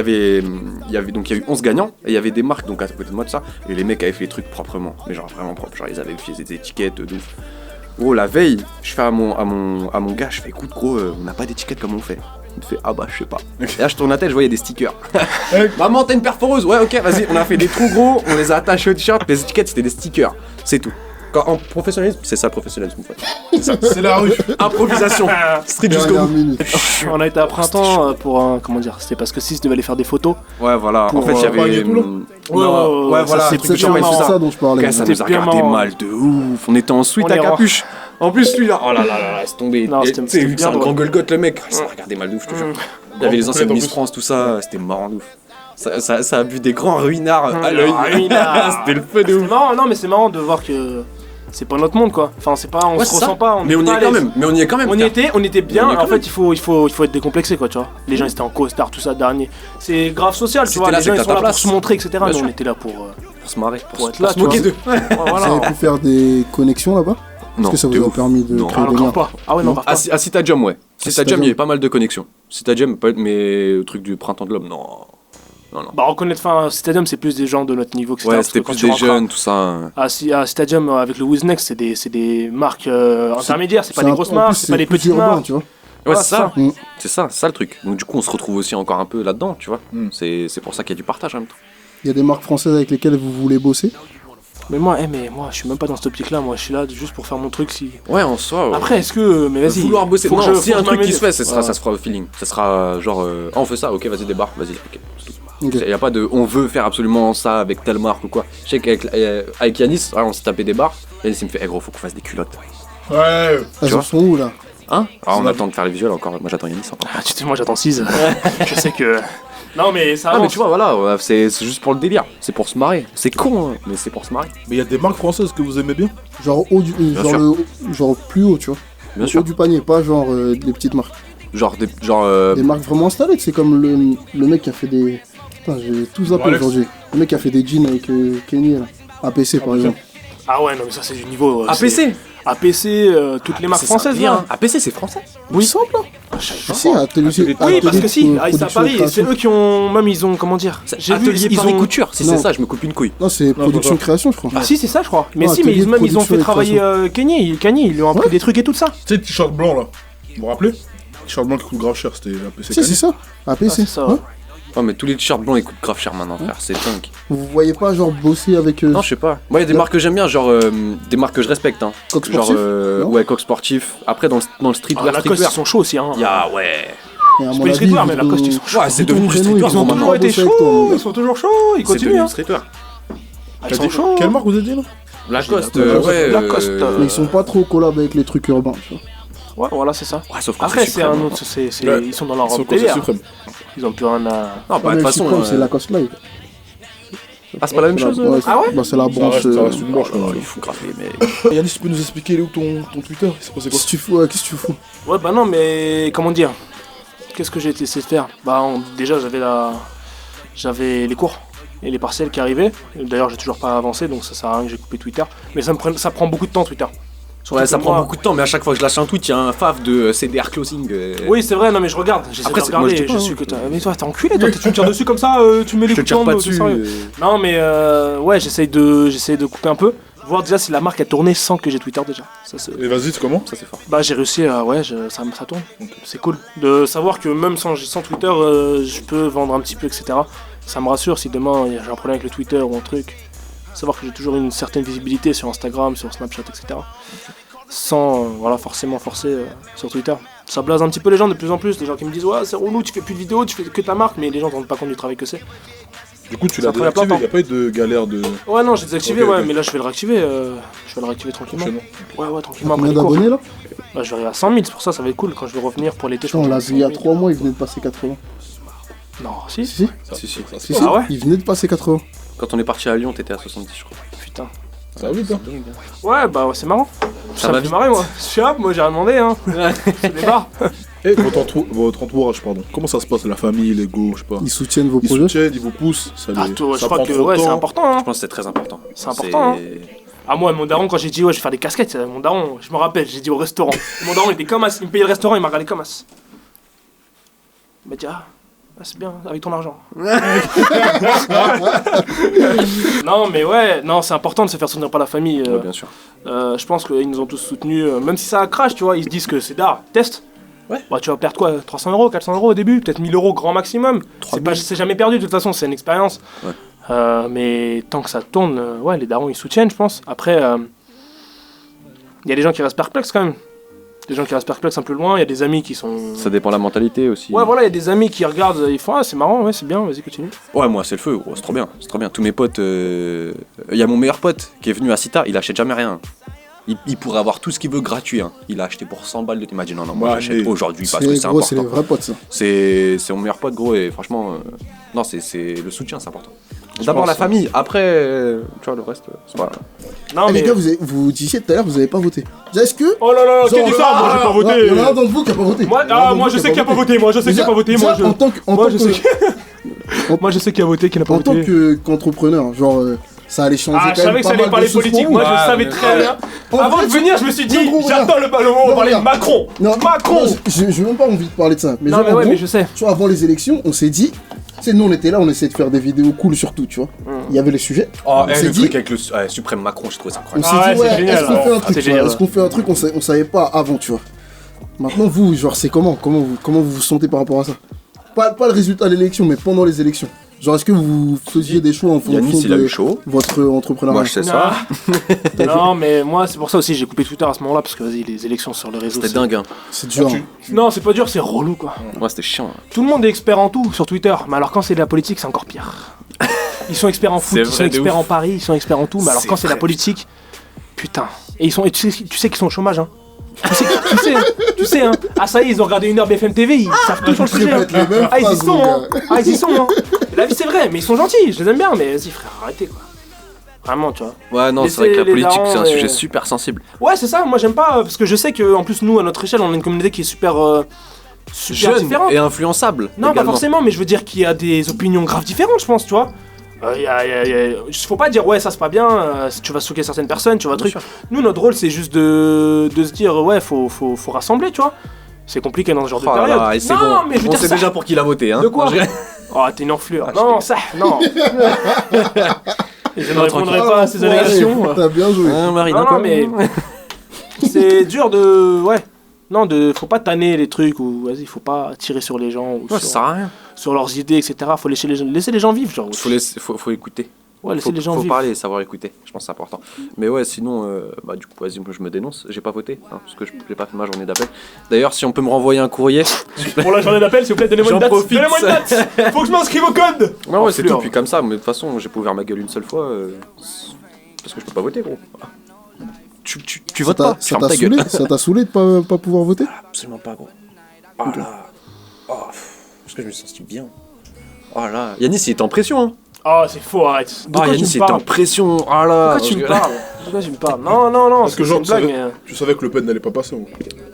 S4: y a eu 11 gagnants et il y y avait des marques donc à côté de moi de ça. Et les mecs avaient fait les trucs proprement. Mais genre vraiment propre. Genre, ils avaient fait des étiquettes de ouf. Gros, la veille, je fais à mon gars, je fais écoute, gros, on n'a pas d'étiquette comme on fait. Il me fait ah bah je sais pas. Et là je tourne la tête, je voyais des stickers. Maman t'as une perforeuse? Ouais ok vas-y, on a fait des trous gros, on les a attachés au t-shirt, les étiquettes c'était des stickers, c'est tout. En professionnalisme, c'est ça le professionnalisme en fait.
S2: C'est la rue.
S4: Improvisation. Street jusqu'au bout.
S1: On a été à Printemps pour un, comment dire, c'était parce que Sis devait aller faire des photos.
S4: Ouais voilà, en fait il y avait...
S1: Ouais
S4: voilà,
S3: c'est ça dont je parlais.
S4: Ça nous a regardé mal de ouf, on était en suite à capuche. En plus lui là, oh là là, laisse tomber. C'est un grand Golgoth le mec, ça m'a regardé mal de ouf, je te jure. Il y avait les anciennes Miss France, tout ça, c'était marrant de ouf. Ça a bu des grands ruinards à l'œil. C'était le feu de ouf.
S1: Non mais c'est marrant de voir que c'est pas notre monde quoi. Enfin c'est pas, on se ressent pas.
S4: Mais on y est quand même. On y était
S1: bien. En fait il faut être décomplexé quoi, tu vois. Les gens ils étaient en costard tout ça dernier. C'est grave social, tu vois. Les gens ils sont là pour se montrer etc. Nous on était là pour
S4: se marrer,
S1: pour être là.
S4: Se moquer d'eux.
S3: Vous avez pu faire des connexions là-bas? Est-ce que ça vous a permis de créer des liens?
S1: Ah ouais non.
S4: À Stadium ouais. Stadium il y avait pas mal de connexions. Stadium mais le truc du printemps de l'homme non.
S1: Bah reconnaître, Stadium c'est plus des gens de notre niveau, etc.
S4: Ouais, c'était plus des jeunes, tout ça.
S1: À Stadium avec le Wiznex, c'est des marques intermédiaires, c'est pas des grosses marques, c'est pas des petites marques.
S3: Tu vois.
S4: Ouais, c'est ça le truc. Donc du coup on se retrouve aussi encore un peu là-dedans, tu vois. C'est pour ça qu'il y a du partage en même temps.
S3: Il y a des marques françaises avec lesquelles vous voulez bosser?
S1: Mais moi je suis même pas dans cette optique-là, moi je suis là juste pour faire mon truc si...
S4: Ouais, en soi. Ouais.
S1: Après, est-ce que... Mais vas-y.
S4: Vouloir bosser, si un truc qui se fait, ça se fera au feeling. Ça sera genre, on fait ça, ok, vas-y, débarque, vas-y, ok. Il n'y a pas de on veut faire absolument ça avec telle marque ou quoi. Je sais qu'avec Yanis, on s'est tapé des barres. Yanis il me fait gros, faut qu'on fasse des culottes.
S2: Ouais.
S3: Elles sont où là?
S4: Hein? On attend de faire les visuels encore. Moi j'attends Yanis encore.
S1: Moi j'attends 6. Je sais que. Non mais ça avance.
S4: Mais tu vois, voilà, c'est juste pour le délire. C'est pour se marrer. C'est con, hein, mais c'est pour se marrer.
S2: Mais il y a des marques françaises que vous aimez bien?
S3: Genre genre plus haut, tu vois.
S4: Bien sûr.
S3: Haut du panier, pas genre des petites marques.
S4: Des
S3: marques vraiment installées, c'est comme le mec qui a fait des... Putain, j'ai tout zappé aujourd'hui. Le mec qui a fait des jeans avec Kenny là. APC par exemple.
S1: Ah ouais, non mais ça c'est du niveau...
S4: APC
S1: APC, toutes les marques françaises là.
S4: APC c'est français?
S1: Oui.
S3: Simple là. Si, Atelier.
S1: Oui, parce que si, c'est à Paris, c'est eux qui ont. Même ils ont. Comment dire
S4: Atelier Paris Couture, si c'est ça, je me coupe une couille.
S3: Non, c'est production création, je crois.
S1: Ah si, c'est ça, je crois. Mais si, mais ils ont fait travailler Kenny, ils lui ont appris des trucs et tout ça.
S2: Tu sais, le t-shirt blanc là, vous vous rappelez? T-shirt blanc qui coûte grave cher, c'était APC.
S3: Si, c'est ça. APC,
S1: c'est ça.
S4: Oh, mais tous les t-shirts blancs ils coûtent grave cher maintenant, frère, c'est dingue.
S3: Vous voyez pas, genre, bosser avec.
S4: Non, je sais pas. Moi, il y a des marques que j'aime bien, genre des marques que je respecte. Hein.
S3: Coq Sportif.
S4: Ouais, Coq Sportif. Après, dans le streetwear,
S1: Lacoste, ils sont chauds aussi. Hein.
S4: Ouais.
S1: C'est pas du streetwear, mais Lacoste, ils sont chauds.
S4: Ouais, c'est devenu du streetwear.
S1: Ils ont toujours été chauds, ils sont toujours chauds, ils
S4: C'est
S1: continuent.
S4: devenu du streetwear.
S1: Ils sont chauds.
S2: Quelle marque vous avez dit là?
S4: Lacoste,
S1: ouais. Lacoste.
S3: Mais ils sont pas trop collab avec les trucs urbains, tu vois.
S1: Ouais, voilà, c'est ça.
S4: Ouais, sauf que
S1: Après, c'est un autre. Ils sont dans leur délire. Ils ont plus rien à.
S4: Non, bah, de toute façon.
S3: C'est Lacoste Live.
S4: Ah, c'est pas la même chose?
S1: Ah ouais?
S3: Bah, c'est la branche.
S2: Ça reste une branche,
S4: Il faut grave les mecs.
S2: Yannis, tu peux nous expliquer où ton Twitter? C'est passé quoi?
S3: Qu'est-ce que tu fous?
S1: Ouais, bah non, mais comment dire? Qu'est-ce que j'ai essayé de faire? Bah, déjà, j'avais les cours et les partiels qui arrivaient. D'ailleurs, j'ai toujours pas avancé, donc ça sert à rien que j'ai coupé Twitter. Mais ça prend beaucoup de temps, Twitter.
S4: Ouais, ça prend beaucoup de temps, mais à chaque fois que je lâche un tweet, il y a un faf de CDR closing.
S1: Oui, c'est vrai, non, mais je regarde. J'essaie
S4: Après,
S1: de regarder.
S4: moi, je dis pas,
S1: suis que mais toi, t'es enculé, toi, tu me tires dessus comme ça, tu mets les
S4: Je
S1: coups
S4: te tire pas
S1: de
S4: dessus.
S1: sérieux. Non, mais ouais, j'essaie de couper un peu. Voir déjà si la marque a tourné sans que j'ai Twitter déjà.
S2: Et vas-y, c'est comment?
S4: Ça, c'est fort.
S1: Bah, j'ai réussi à. Ouais, ça tourne. C'est cool. De savoir que même sans Twitter, je peux vendre un petit peu, etc. Ça me rassure si demain j'ai un problème avec le Twitter ou un truc. Savoir que j'ai toujours une certaine visibilité sur Instagram, sur Snapchat, etc. Sans forcément forcer sur Twitter. Ça blase un petit peu les gens de plus en plus, les gens qui me disent ouais c'est relou, tu fais plus de vidéos, tu fais que ta marque, mais les gens ne rendent pas compte du travail que c'est.
S2: Du coup tu l'as désactivé, il n'y a pas eu de galère de...
S1: Ouais non j'ai désactivé,
S2: Okay,
S1: ouais
S2: okay.
S1: Mais là je vais le réactiver, tranquillement. Ouais tranquillement.
S3: Combien d'abonnés là?
S1: Bah, je vais arriver à 100 000, c'est pour ça va être cool quand je vais revenir pour l'été.
S3: On l'a vu il y a 3 mois, il venait de passer 80.
S1: Non, si.
S3: Si.
S1: Ah ouais?
S3: Il venait de passer 80.
S4: Quand on est parti à Lyon, t'étais à 70, je crois.
S1: Putain.
S2: Ça va vite, hein?
S1: Ouais, bah ouais, c'est marrant.
S4: Ça
S1: me
S4: va
S1: fait
S4: vite.
S1: marrer, moi. Moi j'ai rien demandé, hein. C'est des barres.
S2: Et votre entourage, pardon. Comment ça se passe? La famille, les go, je sais pas.
S3: Ils soutiennent vos
S2: Ils
S3: projets.
S2: soutiennent, ils vous poussent. Ça
S1: Ah,
S2: les...
S1: toi, je
S2: ça
S1: crois
S2: prend
S1: que
S2: trop de
S1: ouais, c'est
S2: temps.
S1: important, hein.
S4: Je pense que c'est très important.
S1: C'est important, hein. Ah, moi, mon daron, quand j'ai dit ouais, je vais faire des casquettes, mon daron, je me rappelle, j'ai dit au restaurant. Mon daron, il était comme as, il me payait le restaurant, il m'a regardé comme as. Il m'a dit c'est bien, avec ton argent. Non, mais ouais, non, c'est important de se faire soutenir par la famille.
S4: Ouais, bien sûr.
S1: Je pense qu'ils nous ont tous soutenus, même si ça crache, tu vois, ils se disent que c'est d'art, test.
S4: Ouais.
S1: Bah, tu vas perdre quoi? 300 €, 400 € au début, peut-être 1000 € grand maximum. C'est jamais perdu, de toute façon, c'est une expérience.
S4: Ouais.
S1: Mais tant que ça tourne, ouais, les darons ils soutiennent, je pense. Après, il y a des gens qui restent perplexes quand même. Des gens qui restent perplexes un peu loin, il y a des amis qui sont.
S4: Ça dépend de la mentalité aussi.
S1: Ouais, voilà, il y a des amis qui regardent, ils font c'est marrant, ouais, c'est bien, vas-y, continue.
S4: Ouais, moi c'est le feu, gros, c'est trop bien. C'est trop bien. Tous mes potes. Il y a mon meilleur pote qui est venu à Cita, il achète jamais rien. Il pourrait avoir tout ce qu'il veut gratuit. Hein. Il a acheté pour 100 balles de thé. Il m'a dit non, moi j'achète aujourd'hui parce que c'est important.
S3: C'est les vrais potes, ça.
S4: C'est mon meilleur pote, gros, et franchement, non, c'est le soutien, c'est important. D'abord la famille, après, tu vois, le reste, c'est pas.
S1: Non,
S3: Les
S1: mais.
S3: gars, vous disiez tout à l'heure, vous avez pas voté. Est-ce que.
S1: Oh là là, qui dit ça? Moi j'ai pas voté.
S3: Il y en a un d'entre vous qui a pas voté.
S1: Moi je sais qui a pas voté, moi je sais qui a pas voté, moi je. Moi je sais qui a voté, qui n'a pas
S3: En
S1: voté.
S3: tant qu'entrepreneur, genre. Ça allait changer
S1: Ah, je savais que ça allait parler politique, moi je savais très bien. Avant de venir, je me suis dit, j'attends le moment où on parlait de Macron. Macron.
S3: J'ai même pas envie de parler de ça. Mais
S1: non,
S3: genre,
S1: mais ouais,
S3: en gros,
S1: mais je sais.
S3: tu vois, avant les élections, on s'est dit, tu sais, nous on était là, on essayait de faire des vidéos cool surtout, tu vois. Il y avait les sujets.
S4: Oh,
S3: on s'est
S4: le
S3: dit,
S4: truc avec le suprême Macron, je trouve ça
S3: on
S4: incroyable.
S3: s'est dit,
S1: c'est génial,
S3: est-ce qu'on fait un truc,
S1: c'est
S3: tu vois,
S1: génial.
S3: est-ce qu'on fait un truc, on savait pas avant, tu vois. Maintenant, vous, genre, c'est comment vous vous sentez par rapport à ça? Pas le résultat de l'élection, mais pendant les élections. Genre, est-ce que vous faisiez des choix en fonction
S4: Yanis, il a
S3: de
S4: eu chaud.
S3: votre entrepreneuriat?
S4: Moi, je sais ça.
S1: Non, mais moi, c'est pour ça aussi, j'ai coupé Twitter à ce moment-là, parce que vas-y, les élections sur les réseaux.
S4: C'était dingue, hein.
S3: C'est dur. Hein.
S1: Non, c'est pas dur, c'est relou, quoi.
S4: Moi, c'était chiant.
S1: Tout le monde est expert en tout sur Twitter, mais alors quand c'est de la politique, c'est encore pire. Ils sont experts en foot,
S4: C'est
S1: ils
S4: vrai
S1: sont
S4: de
S1: experts
S4: ouf.
S1: en Paris, ils sont experts en tout, mais alors
S4: C'est
S1: quand c'est la
S4: vrai.
S1: politique, putain. Et tu sais qu'ils sont au chômage, hein. Tu sais, hein. Ah, ça y est, ils ont regardé 1 heure BFM TV, ils savent tout sur le sujet. Hein.
S3: Les mêmes
S1: Ah, ils y
S3: phrases,
S1: sont,
S3: mon
S1: hein.
S3: gars.
S1: Ah, ils y sont, hein. La vie, c'est vrai, mais ils sont gentils, je les aime bien, mais vas-y, frère, arrêtez, quoi. Vraiment, tu vois.
S4: Ouais, non,
S1: Mais
S4: c'est vrai que la
S1: c'est les
S4: politique, c'est un
S1: darons,
S4: sujet super sensible.
S1: Ouais, c'est ça, moi j'aime pas, parce que je sais qu'en plus, nous, à notre échelle, on a une communauté qui est super
S4: Jeune
S1: différente.
S4: et influençable.
S1: Non, pas
S4: également.
S1: forcément, mais je veux dire qu'il y a des opinions graves différentes, je pense, tu vois. Faut pas dire, ouais, ça c'est pas bien, tu vas souquer certaines personnes, tu vas truc.
S4: sûr.
S1: Nous, notre rôle, c'est juste de se dire, ouais, faut rassembler, tu vois. C'est compliqué dans ce genre de période.
S4: Là, c'est
S1: non,
S4: bon.
S1: mais je veux
S4: On
S1: dire
S4: sait
S1: ça.
S4: déjà pour qui il a voté. Hein.
S1: De quoi? Oh, t'es une enflure. Non, ça, non. Je ne répondrai pas à ces allégations.
S3: T'as bien joué.
S1: Non, mais c'est dur de... Ouais. Non, faut pas tanner les trucs ou vas-y, faut pas tirer sur les gens ou
S4: ça sert à rien.
S1: sur leurs idées, etc. Faut laisser les gens vivre, genre.
S4: Faut écouter.
S1: Ouais, laisser les gens
S4: faut
S1: vivre.
S4: parler, savoir écouter. Je pense que c'est important. Mais ouais, sinon, du coup, vas-y, moi je me dénonce. J'ai pas voté, hein, parce que j'ai pas fait ma journée d'appel. D'ailleurs, si on peut me renvoyer un courrier.
S1: Pour la journée d'appel, s'il vous plaît, donnez-moi une date. Donnez-moi une date. Faut que je m'inscrive au code.
S4: Ouais, c'est tout. Puis comme ça, mais de toute façon, j'ai pas ouvert ma gueule une seule fois. Parce que je peux pas voter, gros. Tu votes pas,
S3: ça t'a saoulé de pas pouvoir voter?
S4: Absolument pas, gros. Oh là. Oh, parce que je me sens bien. Oh là. Yanis, il était en pression, hein.
S1: Oh, c'est faux, arrête.
S4: Yanis, il était en pression. Oh là.
S1: Pourquoi tu me parles? Non,
S2: parce que genre, tu savais que Le Pen n'allait pas passer.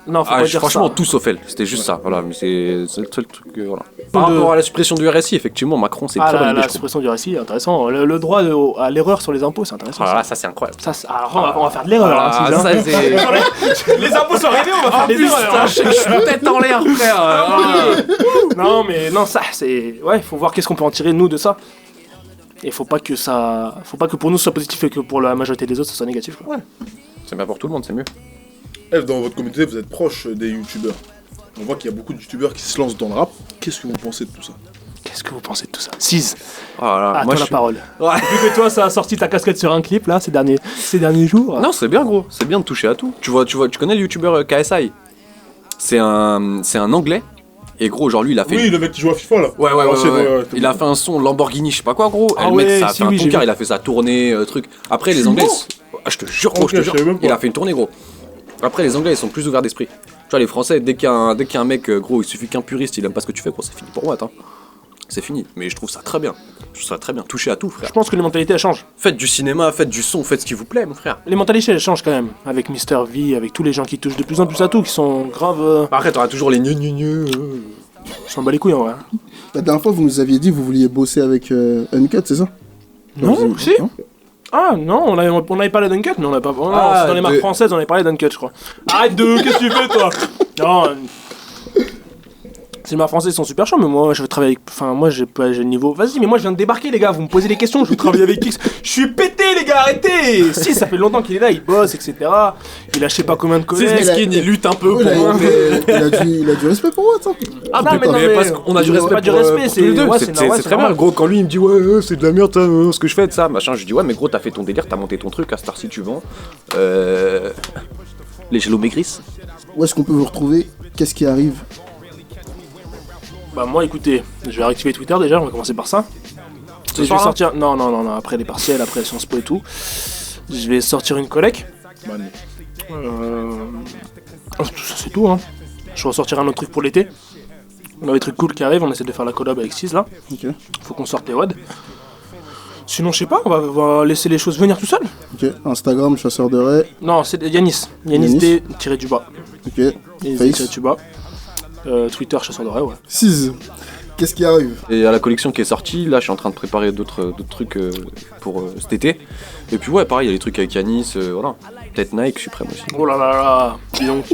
S1: Non, faut pas dire
S4: franchement,
S1: ça.
S4: tout sauf elle. C'était juste ça. Voilà, mais c'est le seul truc. Voilà. Par rapport à la suppression du RSI, effectivement, Macron, c'est une très bonne idée.
S1: La suppression du RSI, intéressant. Le droit à l'erreur sur les impôts, c'est intéressant.
S4: Ah là, ça c'est incroyable.
S1: Alors, on va faire de l'erreur. Les impôts sont arrivés, on va faire des erreurs.
S4: Je suis tête en l'air, frère.
S1: Non, mais non, ça, c'est. Ouais, faut voir qu'est-ce qu'on peut en tirer, nous, de ça. Et faut pas que pour nous ce soit positif et que pour la majorité des autres ce soit négatif, quoi.
S4: Ouais. C'est bien pour tout le monde, c'est mieux.
S2: Dans votre communauté, vous êtes proche des youtubeurs. On voit qu'il y a beaucoup de youtubeurs qui se lancent dans le rap. Qu'est-ce que vous pensez de tout ça?
S1: Qu'est-ce que vous pensez de tout ça? Siz,
S4: moi
S1: toi la parole.
S4: Ouais.
S1: Vu que toi, ça a sorti ta casquette sur un clip, là, ces derniers jours.
S4: Non, c'est bien, gros. C'est bien de toucher à tout. Tu connais le youtubeur KSI? C'est un anglais. Et gros, genre lui, il a fait.
S2: Oui, le mec qui joue à FIFA là.
S4: Ouais. Il a fait un son Lamborghini, je sais pas quoi, gros.
S1: Ah
S4: le mec, ça a
S1: si,
S4: fait un
S1: oui,
S4: concert, il a fait sa tournée, truc. Après, les Anglais. Je te jure, gros, je te jure. Il a fait une tournée, gros. Après, les Anglais, ils sont plus ouverts d'esprit. Tu vois, les Français, dès qu'il y a un mec, gros, il suffit qu'un puriste, il aime pas ce que tu fais, gros, c'est fini pour moi, attends. C'est fini. Mais je trouve ça très bien. Touchez à tout, frère.
S1: Je pense que les mentalités elles changent.
S4: Faites du cinéma, faites du son, faites ce qui vous plaît, mon frère.
S1: Les mentalités elles changent quand même. Avec Mister V, avec tous les gens qui touchent de plus en plus à tout, qui sont grave.
S4: Après, t'auras toujours les gneu.
S1: On s'en bat les couilles en vrai.
S3: La dernière fois, vous nous aviez dit que vous vouliez bosser avec Uncut, c'est ça?
S1: Non, si. Ah non, on avait parlé d'Uncut, mais on n'a pas. Non, c'est dans les marques françaises, on avait parlé d'Uncut, je crois. Arrête qu'est-ce que tu fais, toi? Non. Les marques françaises sont super chauds, mais moi je veux travailler avec. Enfin, moi j'ai le niveau. Vas-y, mais moi je viens de débarquer, les gars, vous me posez des questions, je veux travailler avec X. Je suis pété, les gars, arrêtez! Si, ça fait longtemps qu'il est là, il bosse, etc. Il a je sais pas combien de collègues.
S4: Il lutte un peu pour.
S3: Il a du respect pour moi, ça.
S4: Ah, non, mais parce qu'on a du respect.
S1: Pas du respect,
S4: c'est très bien. Gros, quand lui il me dit ouais, c'est de la merde, ce que je fais de ça, machin, je dis ouais, mais gros, t'as fait ton délire, t'as monté ton truc, à cette heure-ci tu vends. Les gélos maigrissent.
S3: Où est-ce qu'on peut vous retrouver? Qu'est-ce qui arrive?
S1: Bah moi écoutez, je vais réactiver Twitter déjà, on va commencer par ça. Je vais sortir. Non, après les partiels, après Sciences Po et tout. Je vais sortir une collecte. C'est tout, hein. Je vais ressortir un autre truc pour l'été. On a des trucs cool qui arrivent, on essaie de faire la collab avec Siz là.
S3: Ok.
S1: Faut qu'on sorte les WOD. Sinon je sais pas, on va laisser les choses venir tout seul.
S3: Ok, Instagram, chasseur de raies.
S1: Non, c'est Yanis. Yanis D tiré du bas.
S3: Ok.
S1: Yanis
S3: Face.
S1: tiré du bas. Twitter, chasseur de raies, ouais.
S3: 6. Qu'est-ce qui arrive?
S4: Et à la collection qui est sortie, là je suis en train de préparer d'autres trucs pour cet été. Et puis ouais, pareil, il y a les trucs avec Yanis, voilà. Peut-être Nike, Suprême aussi.
S1: Oh là là là, dis donc,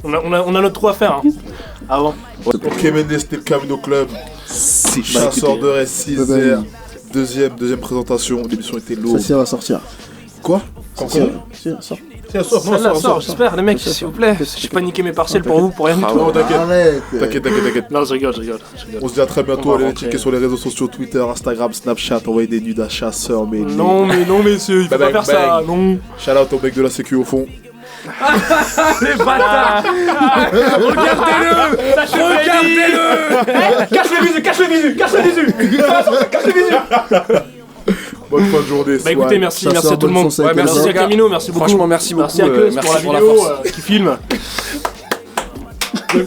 S1: on a notre trou à faire, hein, avant.
S2: Ok, Mendes, c'était le Camino Club. Chasseur de raies 6R. Deuxième présentation, l'émission était lourde.
S3: Celle-ci va sortir.
S2: Quoi?
S3: Si, sort.
S1: Celle-là sort, j'espère, les mecs, s'il vous plaît. J'ai paniqué mes parcelles pour vous, pour rien du tout.
S2: Non, t'inquiète.
S3: Arrête.
S2: T'inquiète.
S1: Non, je rigole.
S2: On se dit à très bientôt.
S1: On va
S2: Allez
S1: rentrer.
S2: checker sur les réseaux sociaux, Twitter, Instagram, Snapchat, envoyer des nudes à chasseurs, mais
S1: Non, messieurs, il faut pas faire ça, non.
S2: Shout out au mec de la sécu au fond.
S1: Les bâtards. Regardez-le. Cache le visu.
S2: Bonne fin de journée.
S1: Bah écoutez, merci à tout le monde.
S3: Ouais,
S1: Merci à Camino, merci beaucoup.
S4: Franchement, merci beaucoup.
S1: Merci à Keus pour la
S4: pour la
S1: vidéo
S4: force.
S1: qui filme. Il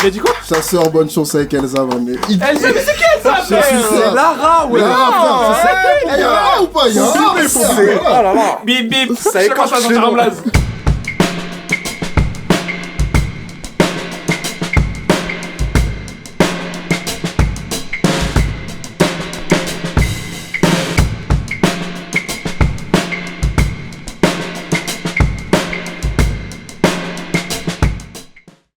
S1: a dit quoi?
S3: Chasseur, bonne chance avec Elsa, mais.
S1: Elle sait, mais c'est qui ça?
S3: C'est
S4: Lara, ouais.
S3: Lara, frère, c'est ça. Y'a un Lara ou pas? Y'a un Lara.
S1: Bip bip. Ça commence à sortir en blaze.